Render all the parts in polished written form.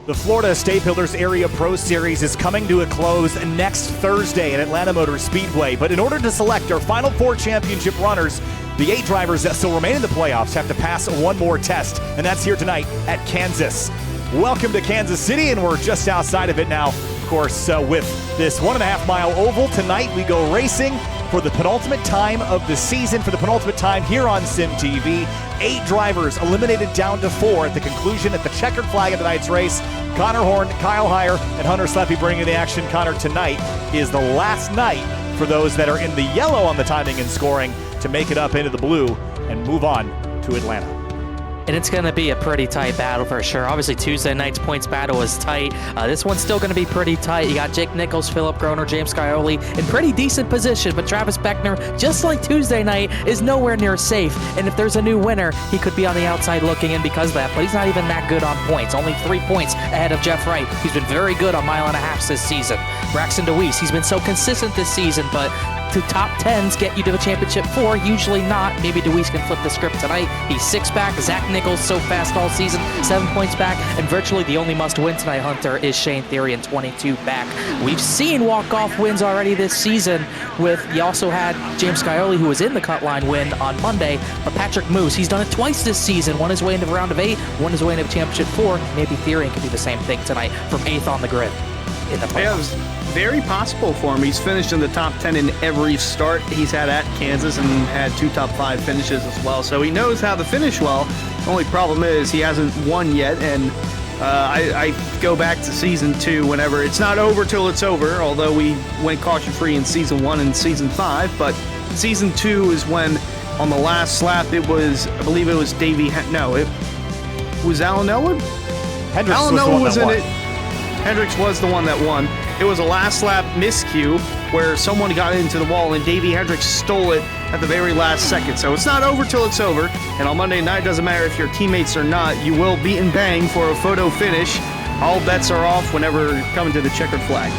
The Florida State Builders Area Pro Series is coming to a close next Thursday at Atlanta Motor Speedway. But in order to select our Final Four championship runners, the 8 drivers that still remain in the playoffs have to pass one more test, and that's here tonight at Kansas. Welcome to Kansas City, and we're just outside of it now, of course, with this 1.5-mile oval. Tonight we go racing for the penultimate time of the season, for the penultimate time here on SimTV. 8 drivers eliminated down to 4 at the conclusion at the checkered flag of tonight's race. Connor Horn, Kyle Heyer, and Hunter Sleppy bringing the action. Connor, tonight is the last night for those that are in the yellow on the timing and scoring to make it up into the blue and move on to Atlanta. And it's going to be a pretty tight battle for sure. Obviously, Tuesday night's points battle was tight. This one's still going to be pretty tight. You got Jake Nichols, Philip Groner, James Scioli in pretty decent position, but Travis Beckner, just like Tuesday night, is nowhere near safe. And if there's a new winner, he could be on the outside looking in because of that, but he's not even that good on points. Only 3 points ahead of Jeff Wright, who's been very good on mile and a half this season. Braxton DeWeese, he's been so consistent this season, but to top 10s get you to the championship 4, usually not. Maybe DeWeese can flip the script tonight. He's 6 back. Zach Nichols so fast all season, 7 points back, and virtually the only must-win tonight, Hunter, is Shane Theory and 22 back. We've seen walk-off wins already this season. You also had James Scioli, who was in the cut line win on Monday, but Patrick Moose, he's done it twice this season. Won his way into the round of 8, won his way into championship 4. Maybe Theory can do the same thing tonight from 8th on the grid in the playoffs. Yeah, it was very possible for him. He's finished in the top 10 in every start he's had at Kansas and had 2 top 5 finishes as well. So he knows how to finish well. The only problem is he hasn't won yet, and I go back to season 2 whenever it's not over till it's over, although we went caution-free in season 1 and season 5. But season 2 is when on the last lap it was, I believe it was it was Alan Elwood? Hendricks Alan was Elwood the one was that in won. it. Hendricks was the one that won. It was a last lap miscue where someone got into the wall and Davey Hendricks stole it at the very last second. So it's not over till it's over. And on Monday night, doesn't matter if you're teammates or not, you will beat and bang for a photo finish. All bets are off whenever coming to the checkered flag.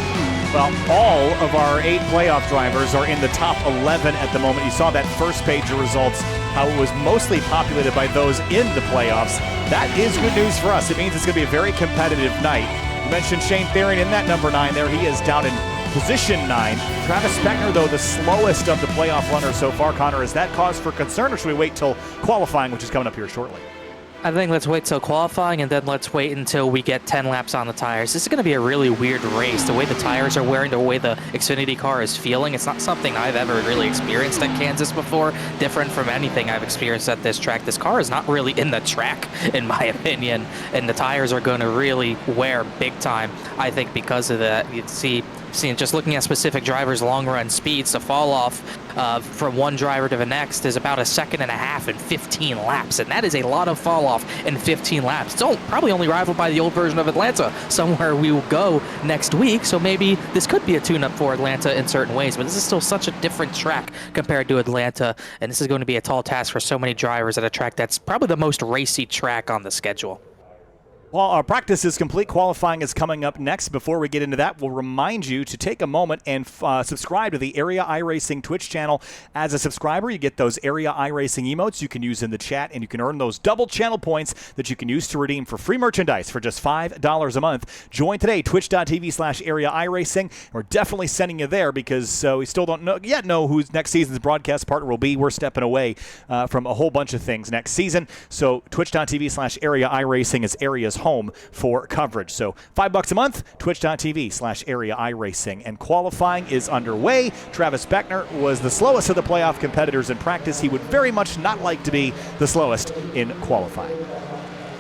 Well, all of our 8 playoff drivers are in the top 11 at the moment. You saw that first page of results, how it was mostly populated by those in the playoffs. That is good news for us. It means it's going to be a very competitive night. You mentioned Shane Theory in that number 9 there. He is down in position 9. Travis Beckner, though, the slowest of the playoff runners so far. Connor, is that cause for concern, or should we wait till qualifying, which is coming up here shortly? I think let's wait till qualifying, and then let's wait until we get 10 laps on the tires. This is going to be a really weird race. The way the tires are wearing, the way the Xfinity car is feeling, it's not something I've ever really experienced at Kansas before. Different from anything I've experienced at this track. This car is not really in the track, in my opinion, and the tires are going to really wear big time, I think, because of that. You'd see just looking at specific drivers' long-run speeds, the fall-off from one driver to the next is about 1.5 seconds in 15 laps, and that is a lot of fall-off in 15 laps. It's probably only rivaled by the old version of Atlanta, somewhere we will go next week, so maybe this could be a tune-up for Atlanta in certain ways, but this is still such a different track compared to Atlanta, and this is going to be a tall task for so many drivers at a track that's probably the most racy track on the schedule. Well, our practice is complete. Qualifying is coming up next. Before we get into that, we'll remind you to take a moment and subscribe to the Area iRacing Twitch channel. As a subscriber, you get those Area iRacing emotes you can use in the chat, and you can earn those double channel points that you can use to redeem for free merchandise for just $5 a month. Join today, twitch.tv/Area iRacing. We're definitely sending you there because we still don't know who next season's broadcast partner will be. We're stepping away from a whole bunch of things next season. So twitch.tv/Area iRacing is Area's home for coverage. So $5 a month, twitch.tv/Area iRacing. And qualifying is underway. Travis Beckner was the slowest of the playoff competitors in practice. He would very much not like to be the slowest in qualifying.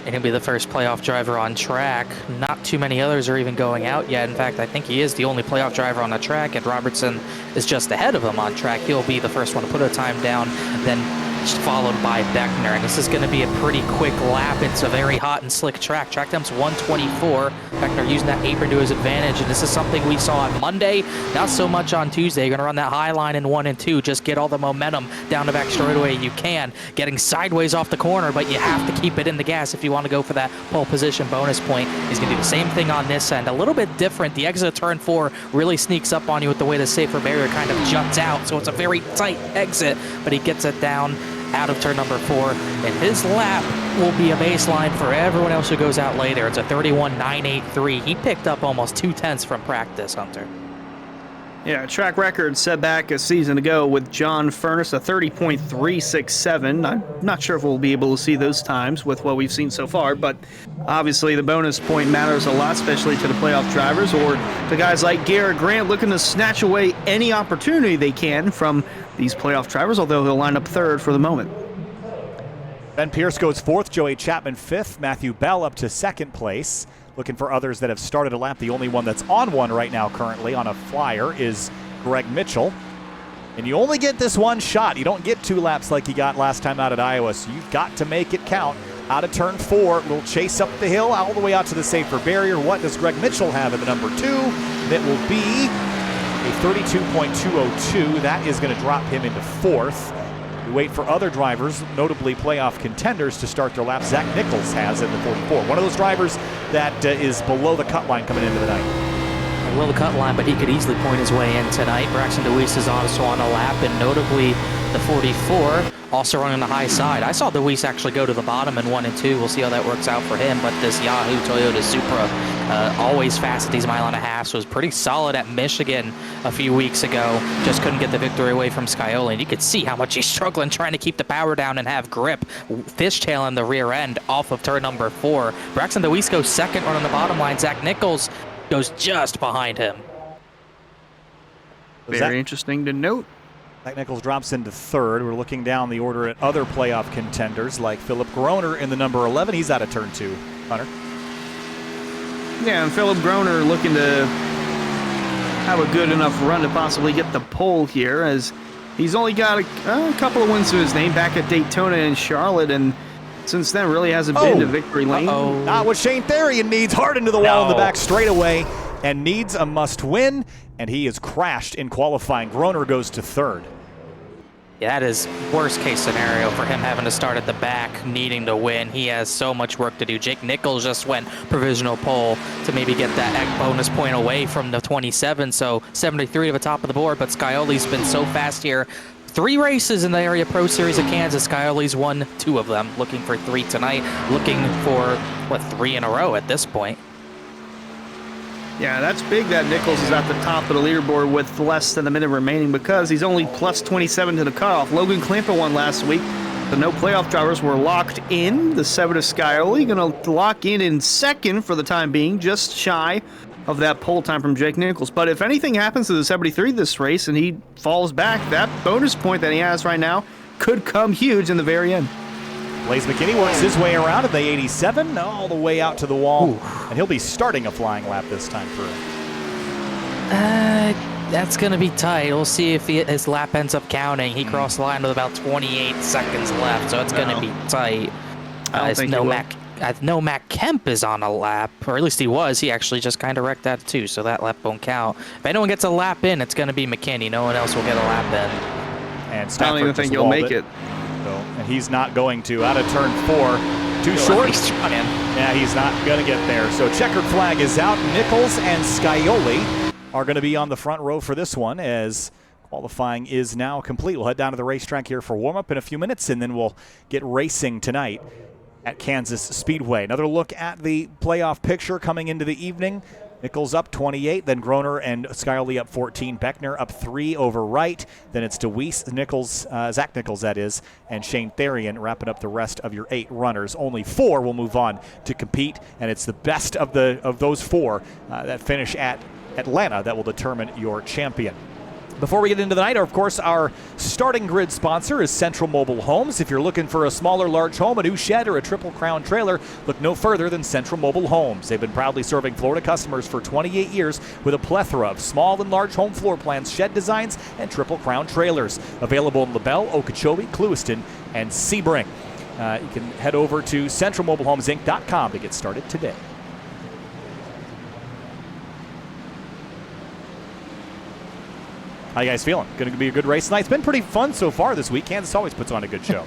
And he'll be the first playoff driver on track. Not too many others are even going out yet. In fact, I think he is the only playoff driver on the track, and Robertson is just ahead of him on track. He'll be the first one to put a time down, then followed by Beckner. And this is going to be a pretty quick lap. It's a very hot and slick track. Track time's 1:24. Beckner using that apron to his advantage, and this is something we saw on Monday, not so much on Tuesday. You're going to run that high line in 1 and 2, just get all the momentum down the back straightaway you can, getting sideways off the corner, but you have to keep it in the gas if you want to go for that pole position bonus point. He's going to do the same thing on this end. A little bit different. The exit of turn 4 really sneaks up on you with the way the safer barrier kind of juts out, so it's a very tight exit, but he gets it down out of turn number 4, and his lap will be a baseline for everyone else who goes out later. It's a 31.983. He picked up almost 2/10 from practice, Hunter. Yeah, track record set back a season ago with John Furness, a 30.367. I'm not sure if we'll be able to see those times with what we've seen so far, but obviously the bonus point matters a lot, especially to the playoff drivers or to guys like Garrett Grant looking to snatch away any opportunity they can from these playoff drivers, although he'll line up third for the moment. Ben Pierce goes fourth, Joey Chapman fifth, Matthew Bell up to second place. Looking for others that have started a lap. The only one that's on one right now currently on a flyer is Greg Mitchell. And you only get this one shot. You don't get 2 laps like you got last time out at Iowa, so you've got to make it count. Out of turn 4, will chase up the hill all the way out to the safer barrier. What does Greg Mitchell have in the number 2? That will be a 32.202. That is going to drop him into 4th. We wait for other drivers, notably playoff contenders, to start their laps. Zach Nichols has in the 44. One of those drivers that is below the cut line coming into the night. Below the cut line, but he could easily point his way in tonight. Braxton DeWeese is also on a lap, and notably the 44 also running the high side. I saw DeWeese actually go to the bottom in 1 and 2. We'll see how that works out for him, but this Yahoo Toyota Supra, always fast at these 1.5 miles, was pretty solid at Michigan a few weeks ago. Just couldn't get the victory away from Scioli, and you could see how much he's struggling trying to keep the power down and have grip. Fishtailing the rear end off of turn number 4. Braxton DeWeese goes second running the bottom line. Zach Nichols goes just behind him. Very interesting to note. Zach Nichols drops into 3rd. We're looking down the order at other playoff contenders like Philip Groner in the number 11. He's out of turn 2. Hunter? Yeah, and Philip Groner looking to have a good enough run to possibly get the pole here, as he's only got a couple of wins to his name back at Daytona and Charlotte, and since then really hasn't been to victory lane. Not what Shane Therian needs. Hard into the wall in the back straightaway, and needs a must-win, and he is crashed in qualifying. Groner goes to 3rd. Yeah, that is worst case scenario for him having to start at the back, needing to win. He has so much work to do. Jake Nichols just went provisional pole to maybe get that bonus point away from the 27, so 73 to the top of the board, but Scioli's been so fast here. 3 races in the Area Pro Series of Kansas. Scioli's won 2 of them. Looking for 3 tonight. Looking for, 3 in a row at this point. Yeah, that's big that Nichols is at the top of the leaderboard with less than a minute remaining, because he's only plus 27 to the cutoff. Logan Klimpa won last week. The no playoff drivers were locked in. The 7 of Scioli going to lock in second for the time being, just shy of that pole time from Jake Nichols. But if anything happens to the 73 this race and he falls back, that bonus point that he has right now could come huge in the very end. Blaze McKinney works his way around at the 87, all the way out to the wall, and he'll be starting a flying lap this time through. That's going to be tight. We'll see if his lap ends up counting. He crossed the line with about 28 seconds left, so it's going to be tight. I know Matt Kemp is on a lap, or at least he was. He actually just kind of wrecked that too, so that lap won't count. If anyone gets a lap in, it's going to be McKinney. No one else will get a lap in. And I don't even think he'll make it. So, and he's not going to. Out of turn 4, too short. Yeah, he's not going to get there. So checkered flag is out. Nichols and Scioli are going to be on the front row for this one, as qualifying is now complete. We'll head down to the racetrack here for warm-up in a few minutes, and then we'll get racing tonight at Kansas Speedway. Another look at the playoff picture coming into the evening. Nichols up 28, then Groner and Scioli up 14. Beckner up 3 over Wright. Then it's DeWeese, Nichols, Zach Nichols, that is, and Shane Therian wrapping up the rest of your 8 runners. Only 4 will move on to compete, and it's the best of those 4 that finish at Atlanta that will determine your champion. Before we get into the night, of course, our starting grid sponsor is Central Mobile Homes. If you're looking for a smaller, large home, a new shed, or a Triple Crown trailer, look no further than Central Mobile Homes. They've been proudly serving Florida customers for 28 years with a plethora of small and large home floor plans, shed designs, and Triple Crown trailers. Available in LaBelle, Okeechobee, Clewiston, and Sebring. You can head over to centralmobilehomesinc.com to get started today. How you guys feeling? Going to be a good race tonight. It's been pretty fun so far this week. Kansas always puts on a good show.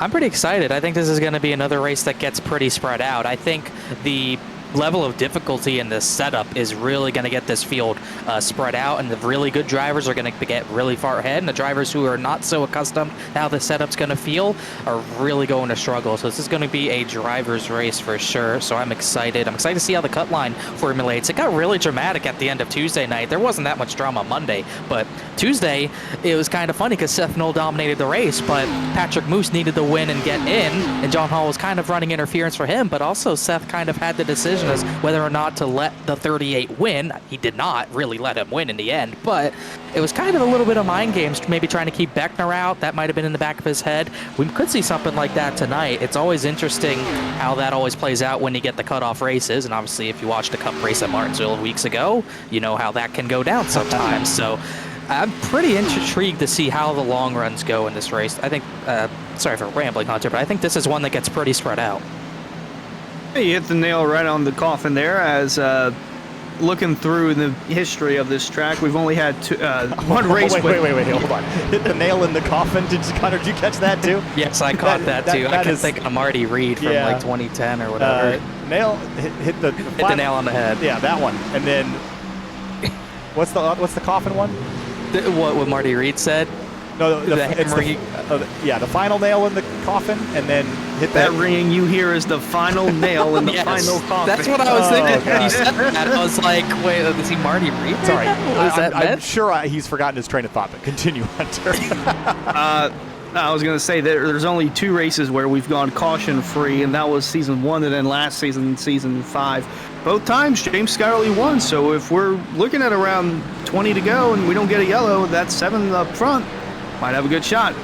I'm pretty excited. I think this is going to be another race that gets pretty spread out. I think the level of difficulty in this setup is really going to get this field spread out, and the really good drivers are going to get really far ahead, and the drivers who are not so accustomed to how the setup's going to feel are really going to struggle. So this is going to be a driver's race for sure. So I'm excited. I'm excited to see how the cut line formulates. It got really dramatic at the end of Tuesday night. There wasn't that much drama Monday, but Tuesday it was kind of funny because Seth Knoll dominated the race, but Patrick Moose needed to win and get in, and John Hall was kind of running interference for him, but also Seth kind of had the decision as whether or not to let the 38 win. He did not really let him win in the end, but it was kind of a little bit of mind games, maybe trying to keep Beckner out. That might have been in the back of his head. We could see something like that tonight. It's always interesting how that always plays out when you get the cutoff races, and obviously if you watched the Cup race at Martinsville weeks ago, you know how that can go down sometimes. So I'm pretty intrigued to see how the long runs go in this race. I think, sorry for rambling, Hunter, but I think this is one that gets pretty spread out. You hit the nail right on the coffin there. As looking through the history of this track, we've only had one race. Wait, hold on. Hit the nail in the coffin. Connor, did you catch that too? Yes, I caught that too. I kept thinking of Marty Reed from like 2010 or whatever. Nail hit the nail on the head. Yeah, that one. And then what's the coffin one? What Marty Reed said? No, the final nail in the coffin, and then hit that ringing you hear is the final nail in the final coffin. That's what I was thinking. When you said that, I was like, wait, is he Marty Reed? Sorry, I'm sure he's forgotten his train of thought, but continue, Hunter. I was going to say that there's only 2 races where we've gone caution-free, and that was Season 1 and then last season, Season 5. Both times, James Skyerly won, so if we're looking at around 20 to go and we don't get a yellow, that's 7 up front. Might have a good shot.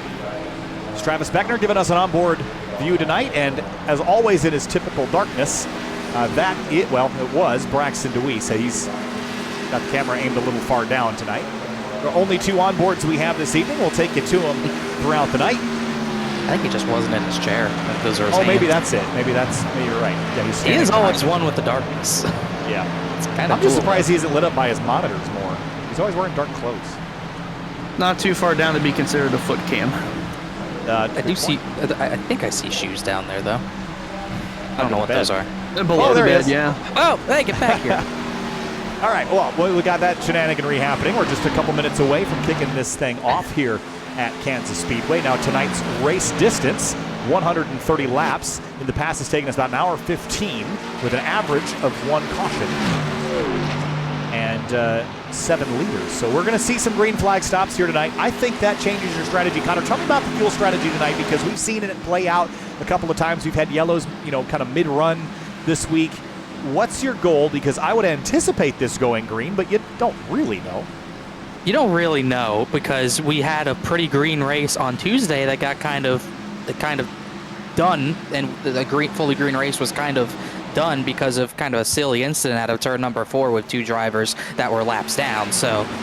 It's Travis Beckner giving us an onboard view tonight, and as always in his typical darkness, it was Braxton DeWeese. He's got the camera aimed a little far down tonight. The only 2 onboards we have this evening. We'll take you to them throughout the night. I think he just wasn't in his chair. Those are his hands. Maybe that's it. Maybe you're right. Yeah, he is always one with the darkness. Yeah. It's kind of I'm just surprised he isn't lit up by his monitors more. He's always wearing dark clothes. Not too far down to be considered a foot cam. I do see. I think I see shoes down there, though. I don't know what those are. Below the bed, yeah. Oh, hey, get back here. All right, well, we got that shenaniganry happening. We're just a couple minutes away from kicking this thing off here at Kansas Speedway. Now, tonight's race distance, 130 laps. In the past, has taken us about an hour 15 with an average of 1 caution and 7 leaders. So we're going to see some green flag stops here tonight. I think that changes your strategy. Connor, tell me about the fuel strategy tonight, because we've seen it play out a couple of times. We've had yellows, kind of mid-run this week. What's your goal? Because I would anticipate this going green, but you don't really know. You don't really know, because we had a pretty green race on Tuesday that got kind of done, and the fully green race was kind of done because of kind of a silly incident out of turn number 4 with 2 drivers that were laps down,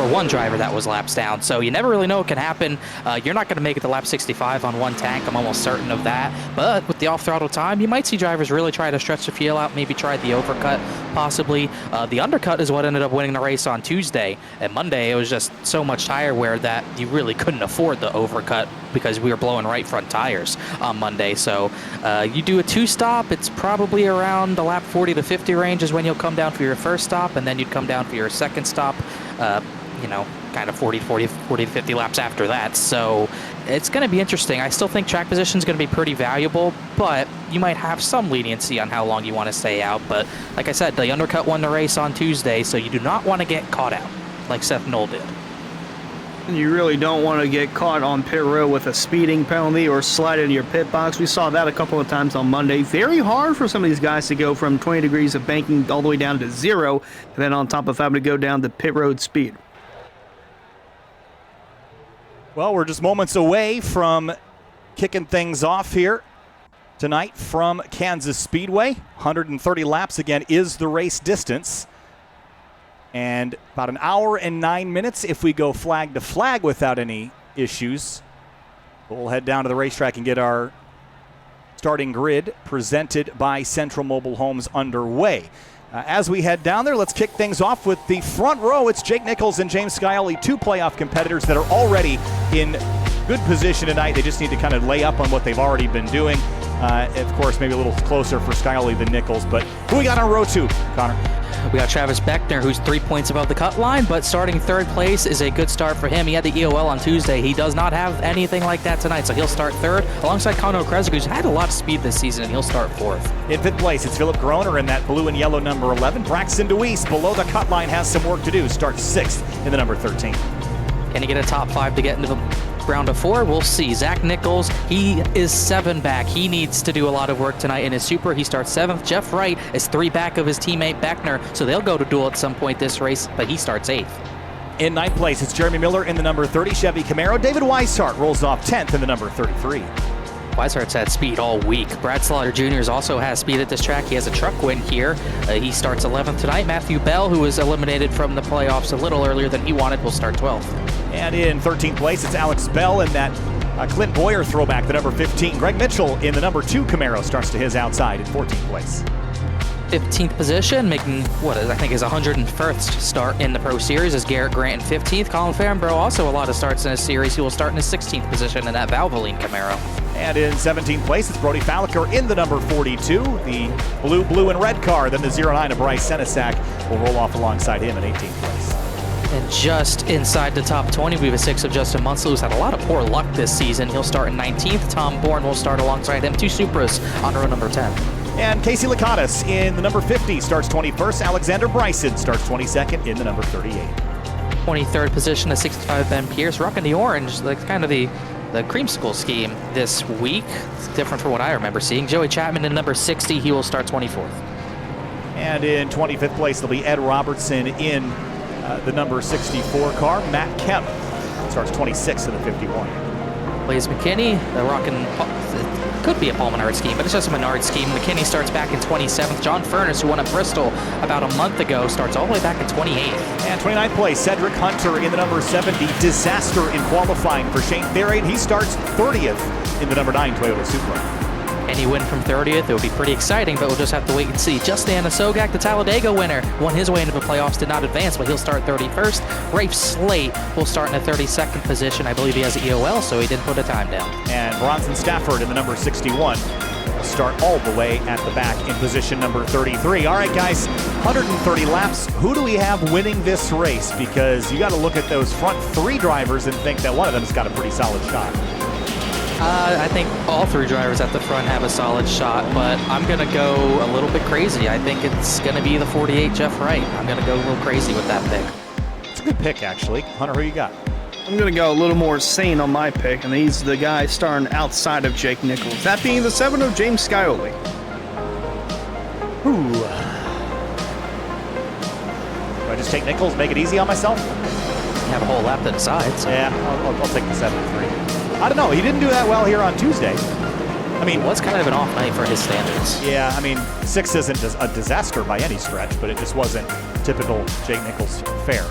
or 1 driver that was laps down. So you never really know what can happen. You're not going to make it to lap 65 on 1 tank. I'm almost certain of that. But with the off-throttle time, you might see drivers really try to stretch the fuel out, maybe try the overcut, possibly. The undercut is what ended up winning the race on Tuesday. And Monday, it was just so much tire wear that you really couldn't afford the overcut because we were blowing right front tires on Monday. So you do a 2-stop, it's probably around the lap 40 to 50 range is when you'll come down for your first stop, and then you'd come down for your second stop, kind of 40 to 50 laps after that. So it's going to be interesting. I still think track position is going to be pretty valuable, but you might have some leniency on how long you want to stay out. But like I said, the undercut won the race on Tuesday, so you do not want to get caught out like Seth Knoll did. And you really don't want to get caught on pit road with a speeding penalty or slide into your pit box. We saw that a couple of times on Monday. Very hard for some of these guys to go from 20 degrees of banking all the way down to 0, and then on top of having to go down to pit road speed. Well, we're just moments away from kicking things off here tonight from Kansas Speedway. 130 laps again is the race distance. And about an hour and 9 minutes if we go flag to flag without any issues. We'll head down to the racetrack and get our starting grid presented by Central Mobile Homes underway. As we head down there, let's kick things off with the front row. It's Jake Nichols and James Skyerly, 2 playoff competitors that are already in good position tonight. They just need to kind of lay up on what they've already been doing. Of course, maybe a little closer for Skyoli than Nichols. But who we got on row 2, Connor? We got Travis Beckner, who's 3 points above the cut line, but starting third place is a good start for him. He had the EOL on Tuesday. He does not have anything like that tonight, so he'll start third, alongside Conor Kresge, who's had a lot of speed this season, and he'll start fourth. In 5th place, it's Philip Groner in that blue and yellow number 11. Braxton DeWeese, below the cut line, has some work to do. Starts 6th in the number 13. Can he get a top 5 to get into the round of 4? We'll see. Zach Nichols, he is 7 back. He needs to do a lot of work tonight in his super. He starts 7th. Jeff Wright is 3 back of his teammate Beckner, so they'll go to duel at some point this race, but he starts 8th. In 9th place, it's Jeremy Miller in the number 30 Chevy Camaro. David Weishart rolls off 10th in the number 33. Weishart's had speed all week. Brad Slaughter Jr. also has speed at this track. He has a truck win here. He starts 11th tonight. Matthew Bell, who was eliminated from the playoffs a little earlier than he wanted, will start 12th. And in 13th place, it's Alex Bell in that Clint Boyer throwback, the number 15. Greg Mitchell in the number 2 Camaro starts to his outside in 14th place. 15th position, making what I think is 101st start in the Pro Series, is Garrett Grant in 15th. Colin Farnborough also a lot of starts in his series. He will start in his 16th position in that Valvoline Camaro. And in 17th place, it's Brody Falliker in the number 42. The blue, and red car. Then the 09 of Bryce Senesac will roll off alongside him in 18th place. And just inside the top 20, we have a 6 of Justin Munsell, who's had a lot of poor luck this season. He'll start in 19th. Tom Bourne will start alongside him. 2 Supras on row number 10. And Casey Lakatos in the number 50 starts 21st. Alexander Bryson starts 22nd in the number 38. 23rd position, a 65 Ben Pierce, rocking the orange, like kind of the creamsicle scheme this week. It's different from what I remember seeing. Joey Chapman in number 60, he will start 24th. And in 25th place, it'll be Ed Robertson in the number 64 car. Matt Kemp starts 26th in the 51. Blaze McKinney, rocking, could be a Paul Menard scheme, but it's just a Menard scheme. McKinney starts back in 27th. John Furness, who won at Bristol about a month ago, starts all the way back in 28th. And 29th place, Cedric Hunter in the number 70. Disaster in qualifying for Shane Theriot. He starts 30th in the number 9 Toyota Supra. Any win from 30th, it would be pretty exciting, but we'll just have to wait and see. Justin Asogak, the Talladega winner, won his way into the playoffs, did not advance, but he'll start 31st. Rafe Slate will start in the 32nd position. I believe he has an EOL, so he didn't put a time down. And Bronson Stafford in the number 61 will start all the way at the back in position number 33. All right, guys, 130 laps. Who do we have winning this race? Because you got to look at those front 3 drivers and think that one of them's got a pretty solid shot. I think all 3 drivers at the front have a solid shot, but I'm going to go a little bit crazy. I think it's going to be the 48 Jeff Wright. I'm going to go a little crazy with that pick. It's a good pick, actually. Hunter, who you got? I'm going to go a little more sane on my pick, and he's the guy starting outside of Jake Nichols. That being the 7 of James Scioli. Ooh. Do I just take Nichols, make it easy on myself? You have a whole lap to decide. So. Yeah, I'll take the 7-3. I don't know. He didn't do that well here on Tuesday. I mean, it was kind of an off night for his standards. Yeah, I mean, 6 isn't a disaster by any stretch, but it just wasn't typical Jake Nichols fare.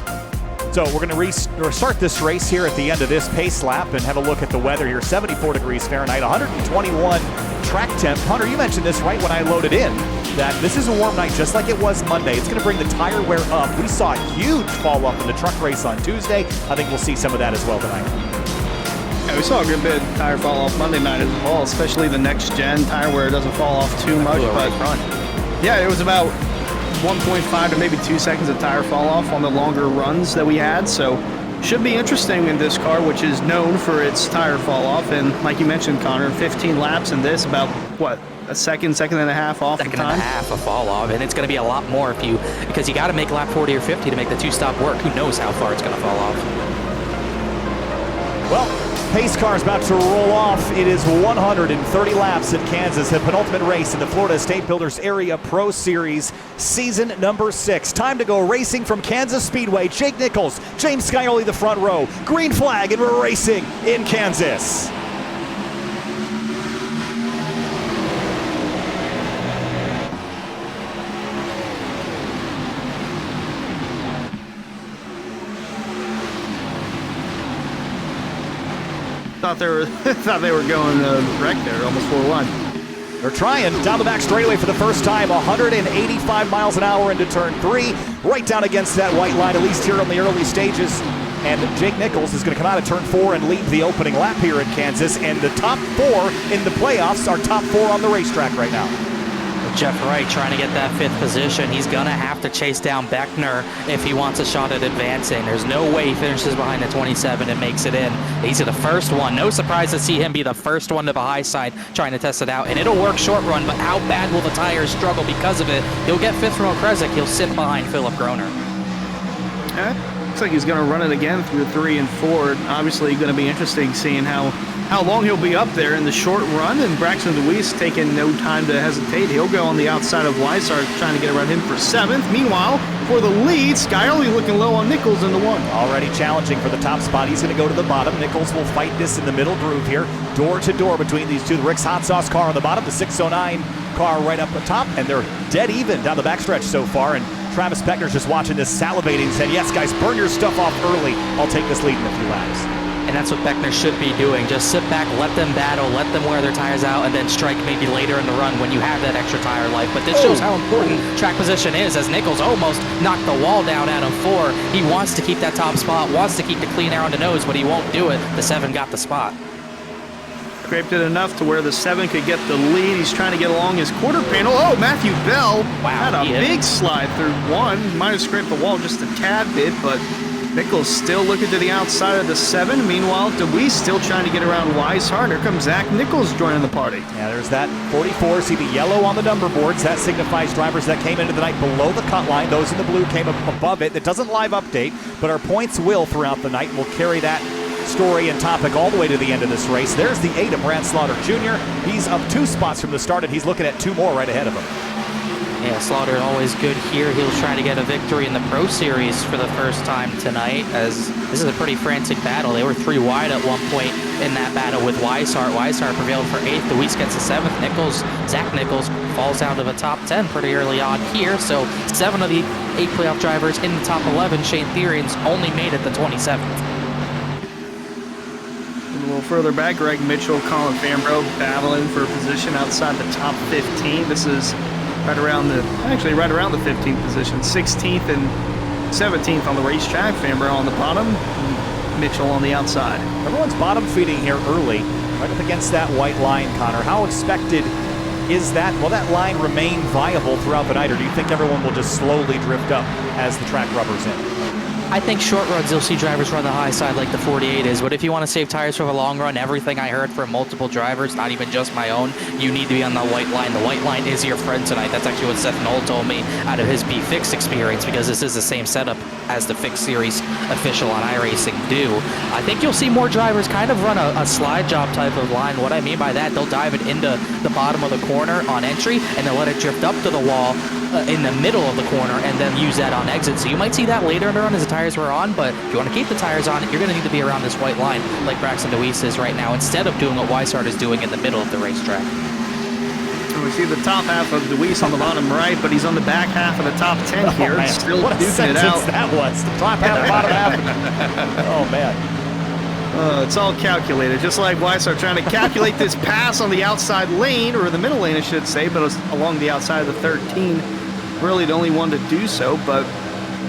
So we're going to restart this race here at the end of this pace lap and have a look at the weather here. 74 degrees Fahrenheit, 121 track temp. Hunter, you mentioned this right when I loaded in, that this is a warm night just like it was Monday. It's going to bring the tire wear up. We saw a huge fall off in the truck race on Tuesday. I think we'll see some of that as well tonight. Yeah, we saw a good bit of tire fall off Monday night as well, especially the next gen tire where it doesn't fall off too much. But yeah, it was about 1.5 to maybe 2 seconds of tire fall off on the longer runs that we had. So should be interesting in this car, which is known for its tire fall off. And like you mentioned, Connor, 15 laps in this, about what, a second and a half off the time? Second and a half of fall off, and it's going to be a lot more because you got to make lap 40 or 50 to make the 2-stop work. Who knows how far it's going to fall off? Well, pace car is about to roll off. It is 130 laps at Kansas, the penultimate race in the Florida State Builders Area Pro Series, season number 6. Time to go racing from Kansas Speedway. Jake Nichols, James Scioli, the front row. Green flag, and we're racing in Kansas. Thought they were going wreck there, almost 4-1. They're trying down the back straightaway for the first time, 185 miles an hour into turn 3, right down against that white line, at least here on the early stages. And Jake Nichols is going to come out of turn 4 and lead the opening lap here at Kansas. And the top 4 in the playoffs are top 4 on the racetrack right now. Jeff Wright trying to get that 5th position. He's going to have to chase down Beckner if he wants a shot at advancing. There's no way he finishes behind the 27 and makes it in. He's the first one. No surprise to see him be the first one to the high side trying to test it out. And it'll work short run, but how bad will the tires struggle because of it? He'll get 5th from Okrezik. He'll sit behind Philip Groner. Looks like he's going to run it again through 3 and 4. Obviously going to be interesting seeing how long he'll be up there in the short run, and Braxton DeWeese taking no time to hesitate. He'll go on the outside of Weishart, trying to get around him for 7th. Meanwhile, for the lead, Scioli looking low on Nichols in the 1. Already challenging for the top spot. He's going to go to the bottom. Nichols will fight this in the middle groove here. Door to door between these two. The Rick's Hot Sauce car on the bottom, the 609 car right up the top, and they're dead even down the backstretch so far. And Travis Beckner's just watching this, salivating, and said, yes, guys, burn your stuff off early. I'll take this lead in a few laps. And that's what Beckner should be doing. Just sit back, let them battle, let them wear their tires out, and then strike maybe later in the run when you have that extra tire life. But this shows how important track position is, as Nichols almost knocked the wall down out of 4. He wants to keep that top spot, wants to keep the clean air on the nose, but he won't do it. The 7 got the spot. Scraped it enough to where the 7 could get the lead. He's trying to get along his quarter panel. Oh, Matthew Bell had a big slide through 1. Might have scraped the wall just a tad bit, but Nichols still looking to the outside of the 7. Meanwhile, DeWeese still trying to get around Weishart. Here comes Zach Nichols joining the party. Yeah, there's that 44. See the yellow on the number boards. That signifies drivers that came into the night below the cut line. Those in the blue came up above it. It doesn't live update, but our points will throughout the night, and we'll carry that story and topic all the way to the end of this race. There's the 8 of Brad Slaughter Jr. He's up 2 spots from the start, and he's looking at 2 more right ahead of him. Yeah, Slaughter always good here. He'll try to get a victory in the Pro Series for the first time tonight, as this is a pretty frantic battle. They were 3 wide at one point in that battle with Weishart. Weishart prevailed for 8th. DeWeese gets the 7th. Zach Nichols falls down to the top 10 pretty early on here. So 7 of the 8 playoff drivers in the top 11. Shane Therians only made it the 27th. A little further back, Greg Mitchell, Colin Fambro battling for a position outside the top 15. This is right around the 15th position, 16th and 17th on the racetrack. Fambro on the bottom, Mitchell on the outside. Everyone's bottom feeding here early, right up against that white line, Connor. How expected is that? Will that line remain viable throughout the night, or do you think everyone will just slowly drift up as the track rubbers in? I think short runs, you'll see drivers run the high side like the 48 is, but if you want to save tires for the long run, everything I heard from multiple drivers, not even just my own, you need to be on the white line. The white line is your friend tonight. That's actually what Seth Knoll told me out of his B-Fix experience, because this is the same setup as the Fix Series official on iRacing do. I think you'll see more drivers kind of run a slide job type of line. What I mean by that, they'll dive it into the bottom of the corner on entry, and they'll let it drift up to the wall in the middle of the corner, and then use that on exit. So you might see that later in the run as the tires were on, but if you want to keep the tires on, you're going to need to be around this white line like Braxton DeWeese is right now, instead of doing what Weishart is doing in the middle of the racetrack. And we see the top half of DeWeese on the bottom right, but he's on the back half of the top 10 here. Man. Still what a duking sentence it out. that was. The top half, bottom half. Oh, man. It's all calculated, just like Weishart trying to calculate this pass on the outside lane, or the middle lane, I should say, but it was along the outside of the 13. Really the only one to do so, but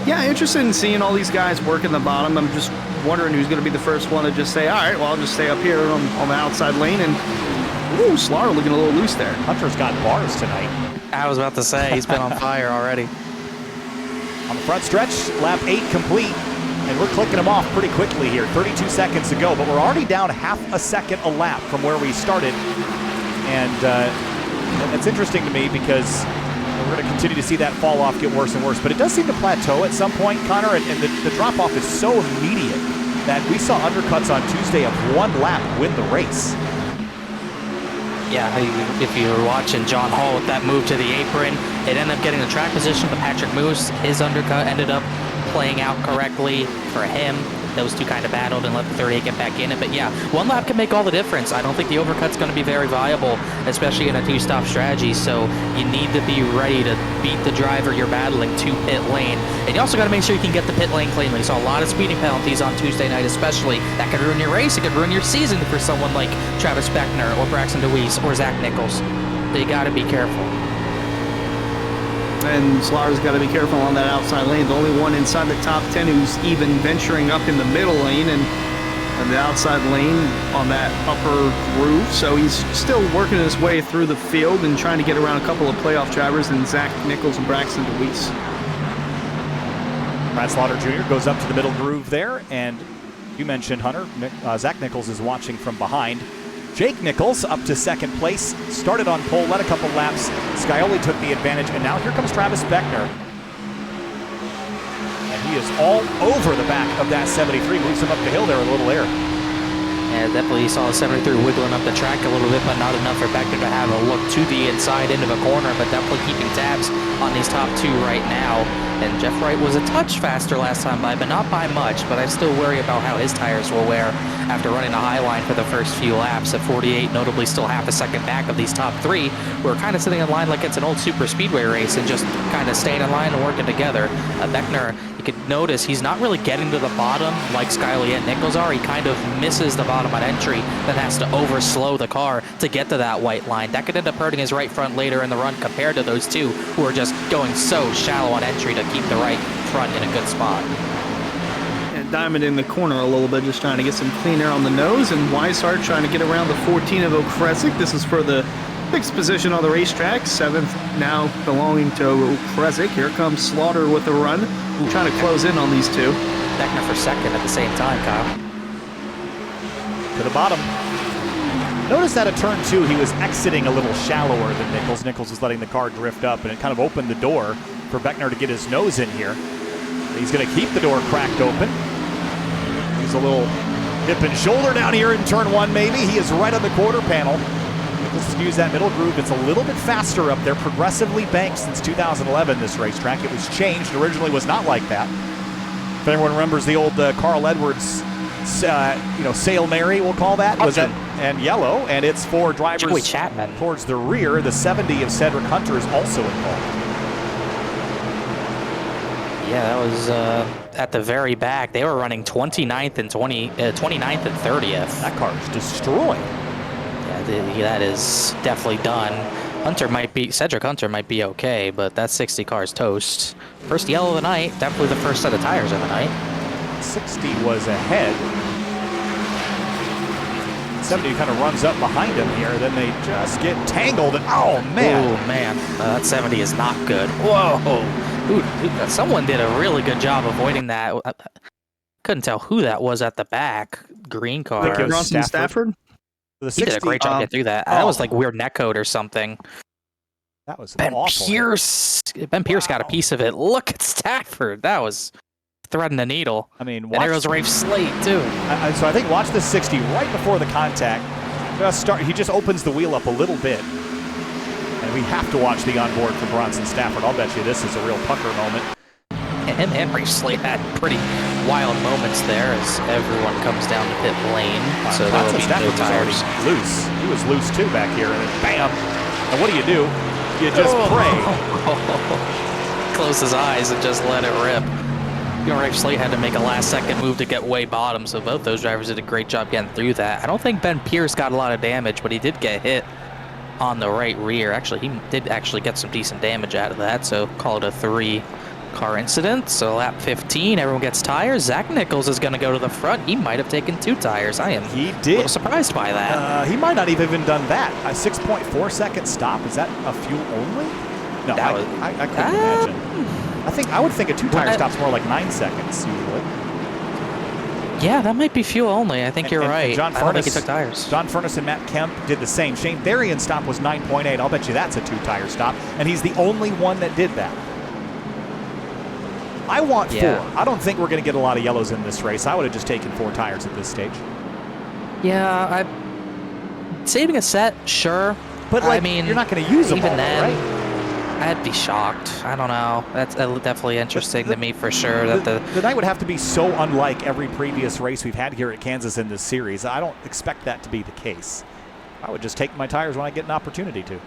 yeah, interested in seeing all these guys working the bottom. I'm just wondering who's going to be the first one to just say, all right, well, I'll just stay up here on the outside lane. And ooh, Slaughter looking a little loose there. Hunter's got bars tonight. I was about to say, he's been on fire already. On the front stretch, lap 8 complete, and we're clicking them off pretty quickly here. 32 seconds to go, but we're already down half a second a lap from where we started. And it's interesting to me because we're going to continue to see that fall off get worse and worse, but it does seem to plateau at some point, Connor, and the drop off is so immediate that we saw undercuts on Tuesday of 1 lap win the race. Yeah, if you were watching John Hall with that move to the apron, it ended up getting the track position, but Patrick Moose, his undercut ended up playing out correctly for him. Those two kind of battled and let the 38 get back in it. But yeah, 1 lap can make all the difference. I don't think the overcut's going to be very viable, especially in a 2-stop strategy. So you need to be ready to beat the driver you're battling to pit lane. And you also got to make sure you can get the pit lane cleanly. You saw a lot of speeding penalties on Tuesday night especially. That could ruin your race. It could ruin your season for someone like Travis Beckner or Braxton DeWeese or Zach Nichols. So you got to be careful. and Slaughter's got to be careful on that outside lane. The only one inside the top 10 who's even venturing up in the middle lane and the outside lane on that upper groove. So he's still working his way through the field and trying to get around a couple of playoff drivers in Zach Nichols and Braxton DeWeese. Brad Slaughter Jr. goes up to the middle groove there, and you mentioned, Hunter, Zach Nichols is watching from behind. Jake Nichols up to second place, started on pole, led a couple laps. Scioli took the advantage, and now here comes Travis Beckner. And he is all over the back of that 73, moves him up the hill there with a little air. Yeah, definitely saw the 73 wiggling up the track a little bit, but not enough for Beckner to have a look to the inside end of a corner, but definitely keeping tabs on these top two right now. And Jeff Wright was a touch faster last time by, but not by much, but I still worry about how his tires will wear after running a high line for the first few laps at 48, notably still half a second back of these top three, who are kind of sitting in line like it's an old super speedway race and just kind of staying in line and working together. Beckner, you could notice he's not really getting to the bottom like Scioli and Nichols are. He kind of misses the bottom on entry, then has to overslow the car to get to that white line. That could end up hurting his right front later in the run compared to those two who are just going so shallow on entry to keep the right front in a good spot. And Diamond in the corner a little bit, just trying to get some clean air on the nose, and Weishart trying to get around the 14 of Okresic. This is for the 6th position on the racetrack, 7th now belonging to Okresic. Here comes Slaughter with the run, trying to close in on these two. Beckner for second at the same time, Kyle. To the bottom. Notice that at turn 2, he was exiting a little shallower than Nichols. Nichols was letting the car drift up, and it kind of opened the door for Beckner to get his nose in here. He's going to keep the door cracked open. Use a little hip and shoulder down here in turn 1, maybe. He is right on the quarter panel. Nichols skews that middle groove. It's a little bit faster up there, progressively banked since 2011, this racetrack. It was changed. Originally was not like that. If anyone remembers the old Carl Edwards, Sail Mary, we'll call that, was that, and yellow, and it's for drivers Joey Chapman towards the rear. The 70 of Cedric Hunter is also involved. Yeah, that was at the very back. They were running 29th and 29th and 30th. That car is destroyed. Yeah, that is definitely done. Cedric Hunter might be okay, but that 60 car is toast. First yellow of the night, definitely the first set of tires of the night. 60 was ahead. 70 kind of runs up behind him here, then they just get tangled, and oh man. Oh man, that 70 is not good. Whoa. Ooh, someone did a really good job avoiding that. I couldn't tell who that was at the back. Green car. I think it was Stafford? The He did a great job getting through that. That was like weird netcode or something. That was Ben awful. Pierce got a piece of it. Look at Stafford. That was threading the needle. I mean, and there goes Rafe Slate too. So I think watch the 60 right before the contact. He just opens the wheel up a little bit. And we have to watch the onboard for Bronson Stafford. I'll bet you this is a real pucker moment. And Rafe Slate had pretty wild moments there as everyone comes down to pit lane. So there will be no tires. Loose. He was loose too back here, and then bam. And what do? You just pray. Close his eyes and just let it rip. Rafe Slate had to make a last-second move to get way bottom, so both those drivers did a great job getting through that. I don't think Ben Pierce got a lot of damage, but he did get hit on the right rear. Actually, he did get some decent damage out of that, so call it a 3-car incident. So lap 15, everyone gets tires. Zach Nichols is going to go to the front. He might have taken 2 tires. I am a little surprised by that. He might not have even done that. A 6.4-second stop. Is that a fuel only? No, I couldn't imagine. I would think a 2-tire stop's more like 9 seconds usually. Yeah, that might be fuel only. I think you're right. John I don't think he took tires. John Furness and Matt Kemp did the same. Shane Therian's stop was 9.8. I'll bet you that's a 2-tire stop, and he's the only one that did that. I want 4. I don't think we're going to get a lot of yellows in this race. I would have just taken 4 tires at this stage. Yeah, saving a set, sure. But I mean, you're not going to use them even all, then, right? I'd be shocked. I don't know. That's definitely interesting to me for sure. That the night would have to be so unlike every previous race we've had here at Kansas in this series. I don't expect that to be the case. I would just take my tires when I get an opportunity to.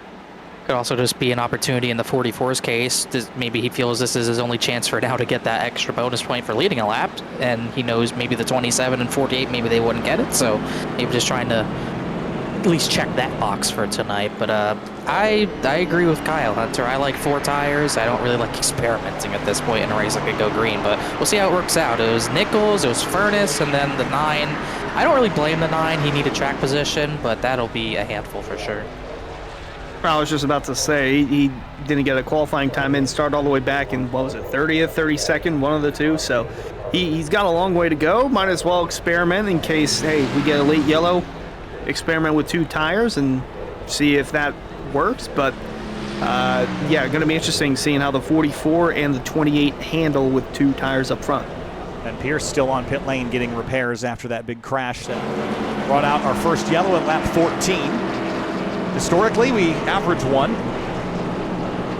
Could also just be an opportunity in the 44's case. Maybe he feels this is his only chance for now to get that extra bonus point for leading a lap, and he knows maybe the 27 and 48, maybe they wouldn't get it. So maybe just trying to at least check that box for tonight. But I agree with Kyle Hunter. I like 4 tires. I don't really like experimenting at this point in a race that could go green, but we'll see how it works out. It was Nichols, it was Furness, and then the 9. I don't really blame the 9. He needed track position, but that'll be a handful for sure. I was just about to say, he didn't get a qualifying time in, start all the way back in, what was it, 30th, 32nd, one of the two. So he's got a long way to go. Might as well experiment in case, hey, we get a late yellow, experiment with 2 tires and see if that works. But yeah, going to be interesting seeing how the 44 and the 28 handle with 2 tires up front. And Pierce still on pit lane getting repairs after that big crash that brought out our first yellow at lap 14. Historically, we average 1,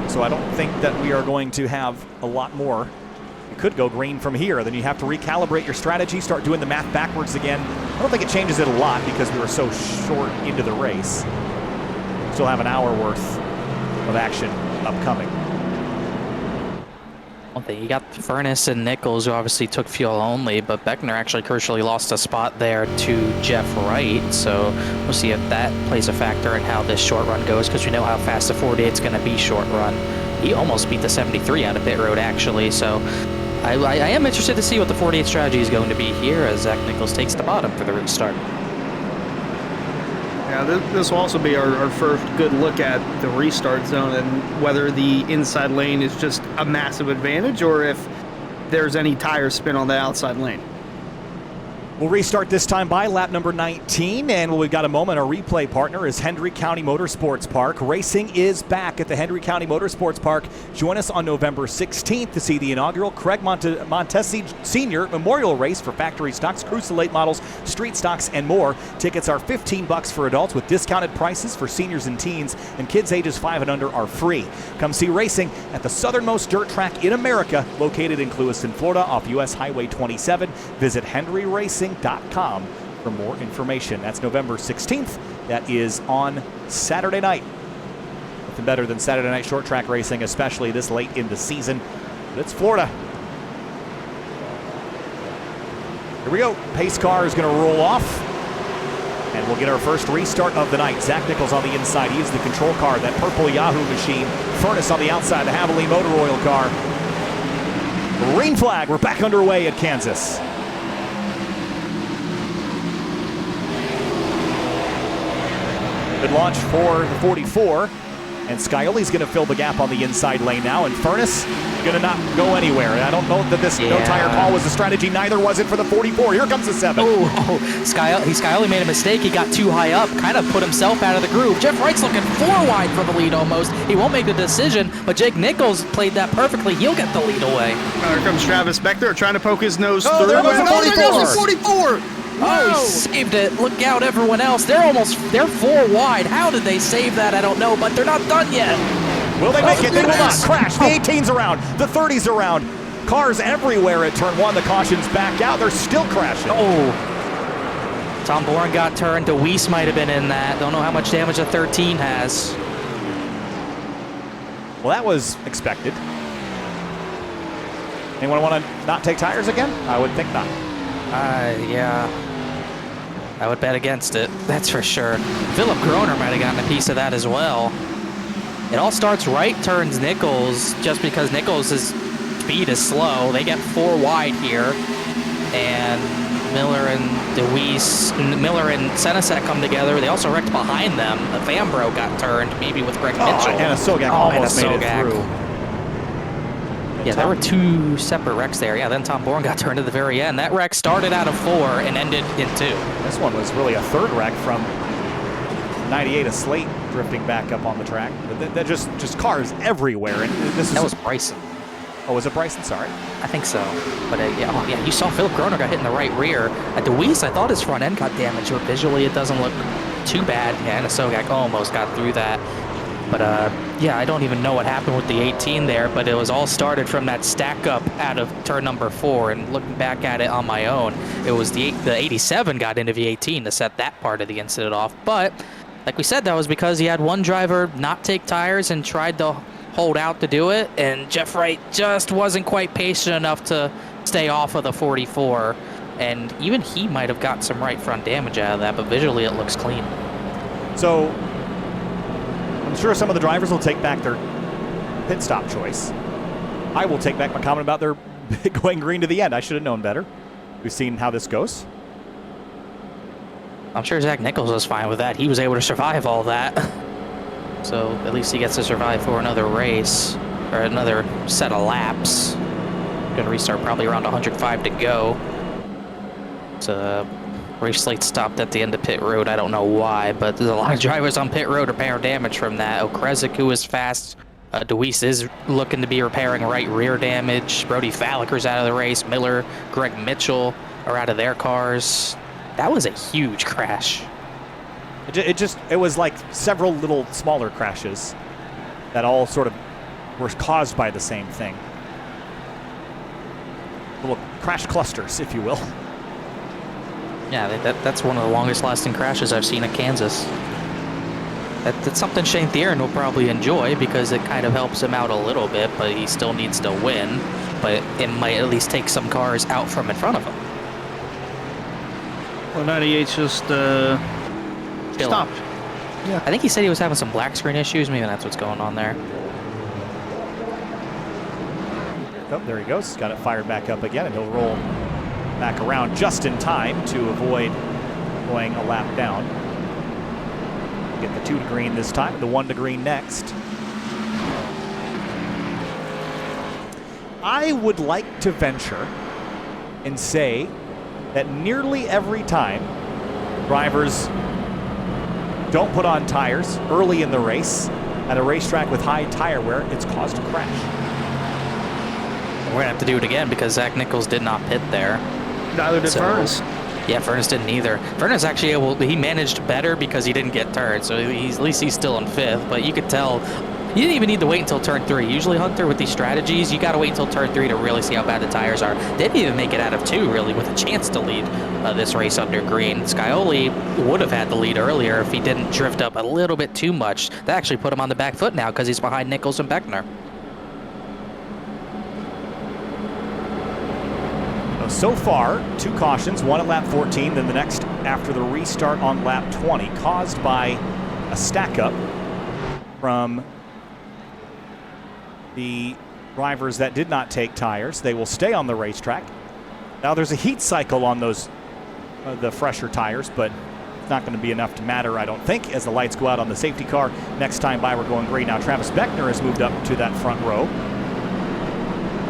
so I don't think that we are going to have a lot more. You could go green from here, then you have to recalibrate your strategy, start doing the math backwards again. I don't think it changes it a lot because we were so short into the race. Still have an hour worth of action upcoming. One thing, you got Furness and Nichols, who obviously took fuel only, but Beckner actually crucially lost a spot there to Jeff Wright, so we'll see if that plays a factor in how this short run goes, because we know how fast the 48 is going to be short run. He almost beat the 73 out of pit road, actually, so I am interested to see what the 48 strategy is going to be here as Zach Nichols takes the bottom for the restart. Yeah, this will also be our first good look at the restart zone and whether the inside lane is just a massive advantage or if there's any tire spin on the outside lane. We'll restart this time by lap number 19, and we've got a moment. Our replay partner is Hendry County Motorsports Park. Racing is back at the Hendry County Motorsports Park. Join us on November 16th to see the inaugural Craig Montesi Sr. Memorial Race for factory stocks, Cruiser models, street stocks, and more. Tickets are $15 for adults with discounted prices for seniors and teens, and kids ages 5 and under are free. Come see racing at the southernmost dirt track in America, located in Clewiston, Florida, off U.S. Highway 27. Visit HenryRacing.com for more information. That's November 16th. That is on Saturday night. Nothing better than Saturday night short track racing, especially this late in the season. But it's Florida. Here we go. Pace car is going to roll off. And we'll get our first restart of the night. Zach Nichols on the inside. He is the control car, that purple Yahoo machine. Furness on the outside, the Havoline Motor Oil car. Green flag. We're back underway at Kansas. Good launch for the 44, and Scioli's going to fill the gap on the inside lane now, and Furness going to not go anywhere. I don't know that this no tire call was a strategy. Neither was it for the 44. Here comes the 7. Scioli made a mistake. He got too high up, kind of put himself out of the groove. Jeff Wright's looking 4 wide for the lead almost. He won't make the decision, but Jake Nichols played that perfectly. He'll get the lead away. Here comes Travis Beckner trying to poke his nose through. There goes the 44. Oh, he saved it. Look out, everyone else. They're 4 wide. How did they save that? I don't know, but they're not done yet. Will they make it? They will not. Crash. The 18's around. The 30's around. Cars everywhere at turn 1. The caution's back out. They're still crashing. Oh. Tom Bourne got turned. DeWeese might have been in that. Don't know how much damage the 13 has. Well, that was expected. Anyone want to not take tires again? I would think not. Yeah. I would bet against it, that's for sure. Philip Groner might have gotten a piece of that as well. It all starts right turns Nichols, just because Nichols' speed is slow. They get 4 wide here, and Miller and Senesek come together. They also wrecked behind them. The Fambro got turned, maybe with Greg Mitchell. And a Sogak almost made it through. Yeah, there were 2 separate wrecks there. Yeah, then Tom Bourne got turned at the very end. That wreck started out of 4 and ended in 2. This one was really a 3rd wreck from 98, a Slate drifting back up on the track. But they're just cars everywhere. And that was Bryson. Oh, was it Bryson? Sorry. I think so. But yeah, you saw Philip Groner got hit in the right rear. At DeWeese, I thought his front end got damaged, but visually it doesn't look too bad. Yeah, and Sogak almost got through that. But yeah, I don't even know what happened with the 18 there, but it was all started from that stack up out of turn number 4. And looking back at it on my own, it was the 87 got into the 18 to set that part of the incident off. But like we said, that was because he had one driver not take tires and tried to hold out to do it, and Jeff Wright just wasn't quite patient enough to stay off of the 44. And even he might have got some right front damage out of that, but visually it looks clean. So I'm sure some of the drivers will take back their pit stop choice. I will take back my comment about their going green to the end. I should have known better. We've seen how this goes. I'm sure Zach Nichols was fine with that. He was able to survive all that. So at least he gets to survive for another race or another set of laps. Going to restart probably around 105 to go. So race slate stopped at the end of pit road. I don't know why, but there's a lot of drivers on pit road repair damage from that. Okrezik, who is fast. Deweese is looking to be repairing right rear damage. Brody Falliker's out of the race. Miller, Greg Mitchell are out of their cars. That was a huge crash. It was like several little smaller crashes that all sort of were caused by the same thing. Little crash clusters, if you will. Yeah, that's one of the longest lasting crashes I've seen at Kansas. That's something Shane Thierin will probably enjoy because it kind of helps him out a little bit, but he still needs to win. But it might at least take some cars out from in front of him. Well, 98's just stopped. Yeah. I think he said he was having some black screen issues. Maybe that's what's going on there. Oh, there he goes. Got it fired back up again, and he'll roll back around just in time to avoid going a lap down. Get the 2 to green this time, the 1 to green next. I would like to venture and say that nearly every time drivers don't put on tires early in the race at a racetrack with high tire wear, it's caused a crash. We're going to have to do it again because Zach Nichols did not pit there. Neither did Furness. Yeah, Furness didn't either. Furness actually, he managed better because he didn't get turned, so at least he's still in 5th, but you could tell you didn't even need to wait until turn 3. Usually, Hunter, with these strategies, you got to wait until turn 3 to really see how bad the tires are. They didn't even make it out of 2, really, with a chance to lead this race under green. Scioli would have had the lead earlier if he didn't drift up a little bit too much. That actually put him on the back foot now because he's behind Nichols and Beckner. So far, 2 cautions, one at lap 14, then the next after the restart on lap 20, caused by a stack up from the drivers that did not take tires. They will stay on the racetrack. Now there's a heat cycle on those, the fresher tires, but it's not going to be enough to matter, I don't think, as the lights go out on the safety car. Next time by, we're going green. Now Travis Beckner has moved up to that front row